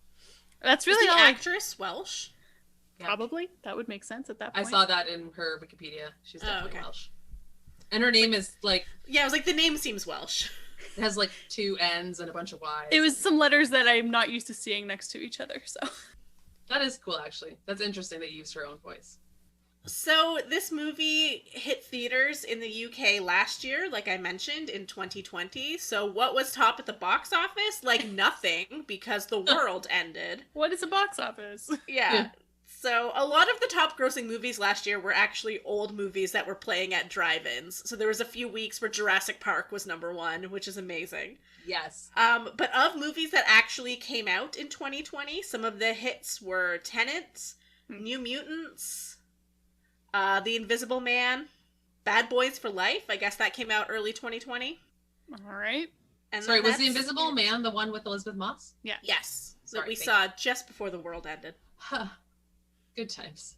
That's really all. The actress Welsh? Probably. That would make sense at that point. I saw that in her Wikipedia. She's definitely Welsh. And her name is like... Yeah, I was like, the name seems Welsh. It has like 2 N's and a bunch of Y's. It was some letters that I'm not used to seeing next to each other, so. That is cool, actually. That's interesting that you used her own voice. So this movie hit theaters in the UK last year, like I mentioned, in 2020. So what was top at the box office? Like nothing, because the world ended. What is a box office? Yeah. So a lot of the top grossing movies last year were actually old movies that were playing at drive-ins. So there was a few weeks where Jurassic Park was number 1, which is amazing. Yes. But of movies that actually came out in 2020, some of the hits were Tenet, New Mutants, The Invisible Man, Bad Boys for Life. I guess that came out early 2020. All right. And Sorry, was The Invisible Man the one with Elizabeth Moss? Yeah. Yes. Sorry, that we thank saw just before the world ended. Huh. Good times.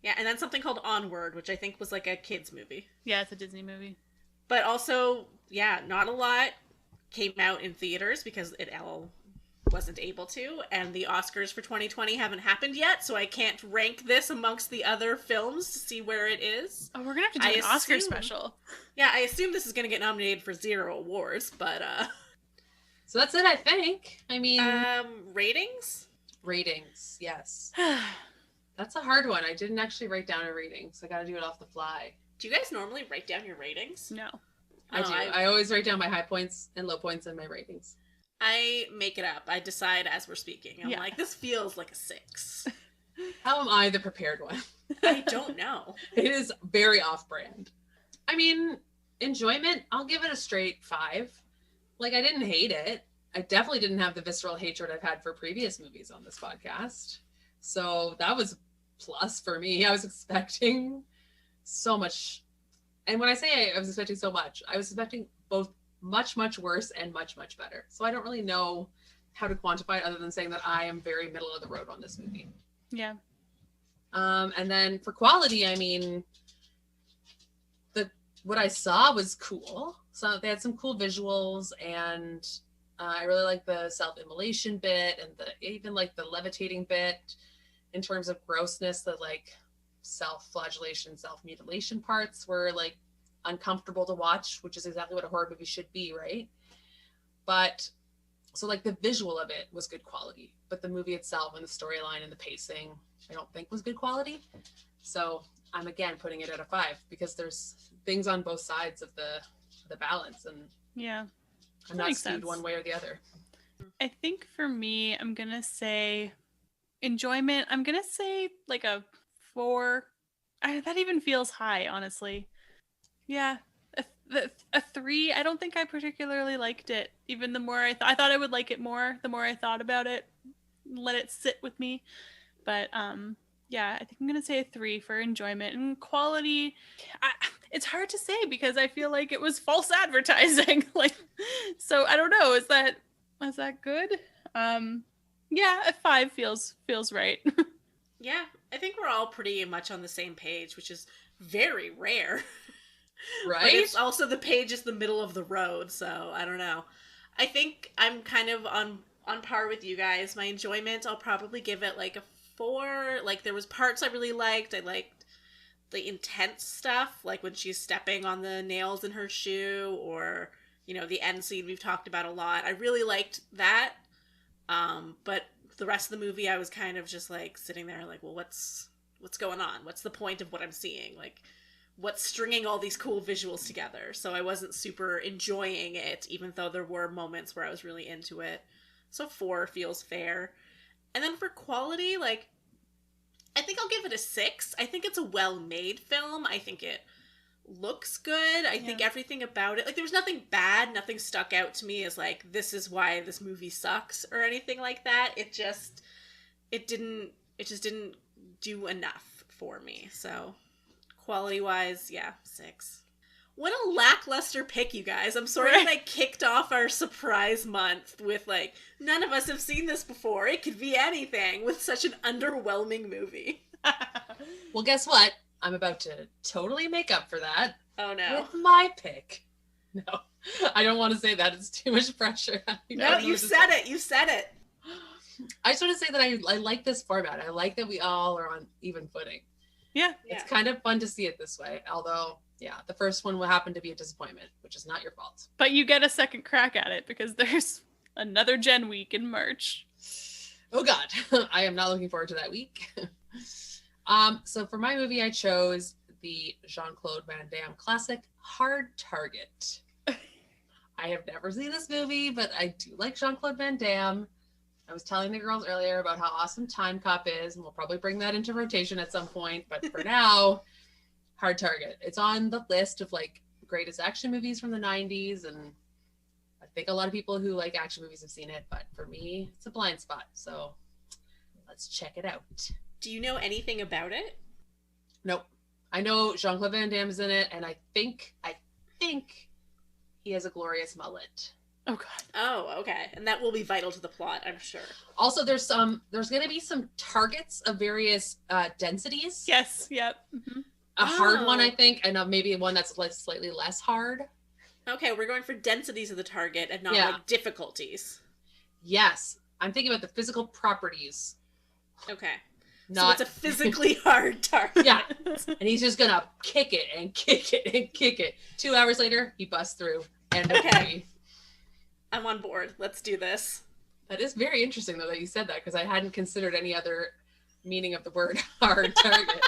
Yeah, and then something called Onward, which I think was like a kids movie. Yeah, it's a Disney movie. But also, yeah, not a lot came out in theaters because it all wasn't able to, and the Oscars for 2020 haven't happened yet, so I can't rank this amongst the other films to see where it is. Oh, we're gonna have to do an Oscar special. Yeah, I assume this is gonna get nominated for 0 awards, but So that's it, I think. I mean, ratings? Ratings, yes. That's a hard one. I didn't actually write down a rating, so I gotta do it off the fly. Do you guys normally write down your ratings? No. I do. I always write down my high points and low points and my ratings. I make it up. I decide as we're speaking. I'm like, this feels like a 6. How am I the prepared one? I don't know. It is very off-brand. I mean, enjoyment, I'll give it a straight 5. Like, I didn't hate it. I definitely didn't have the visceral hatred I've had for previous movies on this podcast. So that was plus for me. I was expecting so much. And when I say I was expecting so much, I was expecting both much, much worse and much, much better. So I don't really know how to quantify it other than saying that I am very middle of the road on this movie. Yeah. And then for quality, I mean, what I saw was cool. So they had some cool visuals, and I really like the self-immolation bit and even like the levitating bit in terms of grossness. The like self-flagellation, self-mutilation parts were like uncomfortable to watch, which is exactly what a horror movie should be, right? But so like the visual of it was good quality, but the movie itself and the storyline and the pacing I don't think was good quality. So I'm again putting it at a 5 because there's things on both sides of the balance, and yeah, I'm not skewed one way or the other. I think for me, I'm gonna say enjoyment. I'm gonna say like a 4. That even feels high, honestly. Yeah, a 3. I don't think I particularly liked it. Even the more I thought I would like it more, the more I thought about it, let it sit with me. But yeah, I think I'm gonna say a 3 for enjoyment. And quality, it's hard to say because I feel like it was false advertising. Like, so I don't know. Is that good? Yeah, a 5 feels right. Yeah, I think we're all pretty much on the same page, which is very rare. Right? But it's also the page is the middle of the road, so I don't know. I think I'm kind of on par with you guys. My enjoyment, I'll probably give it like a 4. Like, there was parts I really liked. I liked the intense stuff, like when she's stepping on the nails in her shoe, or, you know, the end scene we've talked about a lot. I really liked that. But the rest of the movie, I was kind of just like sitting there like, well, what's going on? What's the point of what I'm seeing? Like, what's stringing all these cool visuals together? So I wasn't super enjoying it, even though there were moments where I was really into it. So 4 feels fair. And then for quality, like, I think I'll give it a 6. I think it's a well-made film. I think it looks good. I think everything about it, like, there was nothing bad, nothing stuck out to me as like, this is why this movie sucks or anything like that. It just didn't do enough for me. So quality-wise, yeah, 6. What a lackluster pick, you guys. I'm sorry that I kicked off our surprise month with, like, none of us have seen this before. It could be anything with such an underwhelming movie. Well, guess what? I'm about to totally make up for that. Oh, no. With my pick. No, I don't want to say that. It's too much pressure. No, you said it. You said it. I just want to say that I like this format. I like that we all are on even footing. Yeah. It's kind of fun to see it this way. Although, Yeah, the first one will happen to be a disappointment, which is not your fault. But you get a second crack at it because there's another Jenn week in March. Oh God, I am not looking forward to that week. So for my movie, I chose the Jean-Claude Van Damme classic, Hard Target. I have never seen this movie, but I do like Jean-Claude Van Damme. I was telling the girls earlier about how awesome Time Cop is, and we'll probably bring that into rotation at some point. But for now, Hard Target. It's on the list of like greatest action movies from the 90s, and I think a lot of people who like action movies have seen it, but for me, it's a blind spot. So let's check it out. Do you know anything about it? Nope. I know Jean-Claude Van Damme is in it, and I think he has a glorious mullet. Oh God. Oh, okay. And that will be vital to the plot, I'm sure. Also, there's going to be some targets of various densities. Yes. Yep. Mm-hmm. A hard one, I think, and maybe one that's slightly less hard. Okay, we're going for densities of the target and not like difficulties. Yes. I'm thinking about the physical properties. Okay. Not... So it's a physically hard target. Yeah. And he's just going to kick it and kick it and kick it. 2 hours later, he busts through. End of movie. I'm on board. Let's do this. That is very interesting, though, that you said that, because I hadn't considered any other meaning of the word hard target.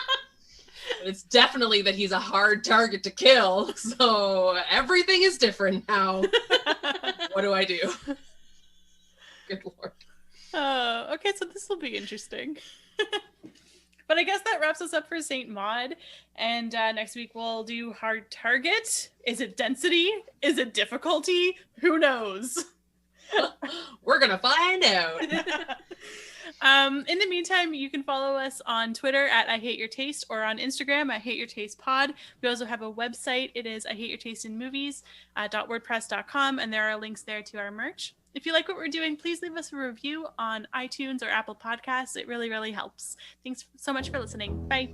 But it's definitely that he's a hard target to kill. So everything is different now. What do I do? Good Lord. Okay, so this will be interesting. But I guess that wraps us up for Saint Maud. And next week we'll do Hard Target. Is it density? Is it difficulty? Who knows? We're going to find out. In the meantime, you can follow us on Twitter at I Hate Your Taste or on Instagram at Hate Your Taste Pod. We also have a website. It is I Hate Your Taste in Movies .wordpress.com, and there are links there to our merch. If you like what we're doing, please leave us a review on iTunes or Apple Podcasts. It really, really helps. Thanks so much for listening. Bye.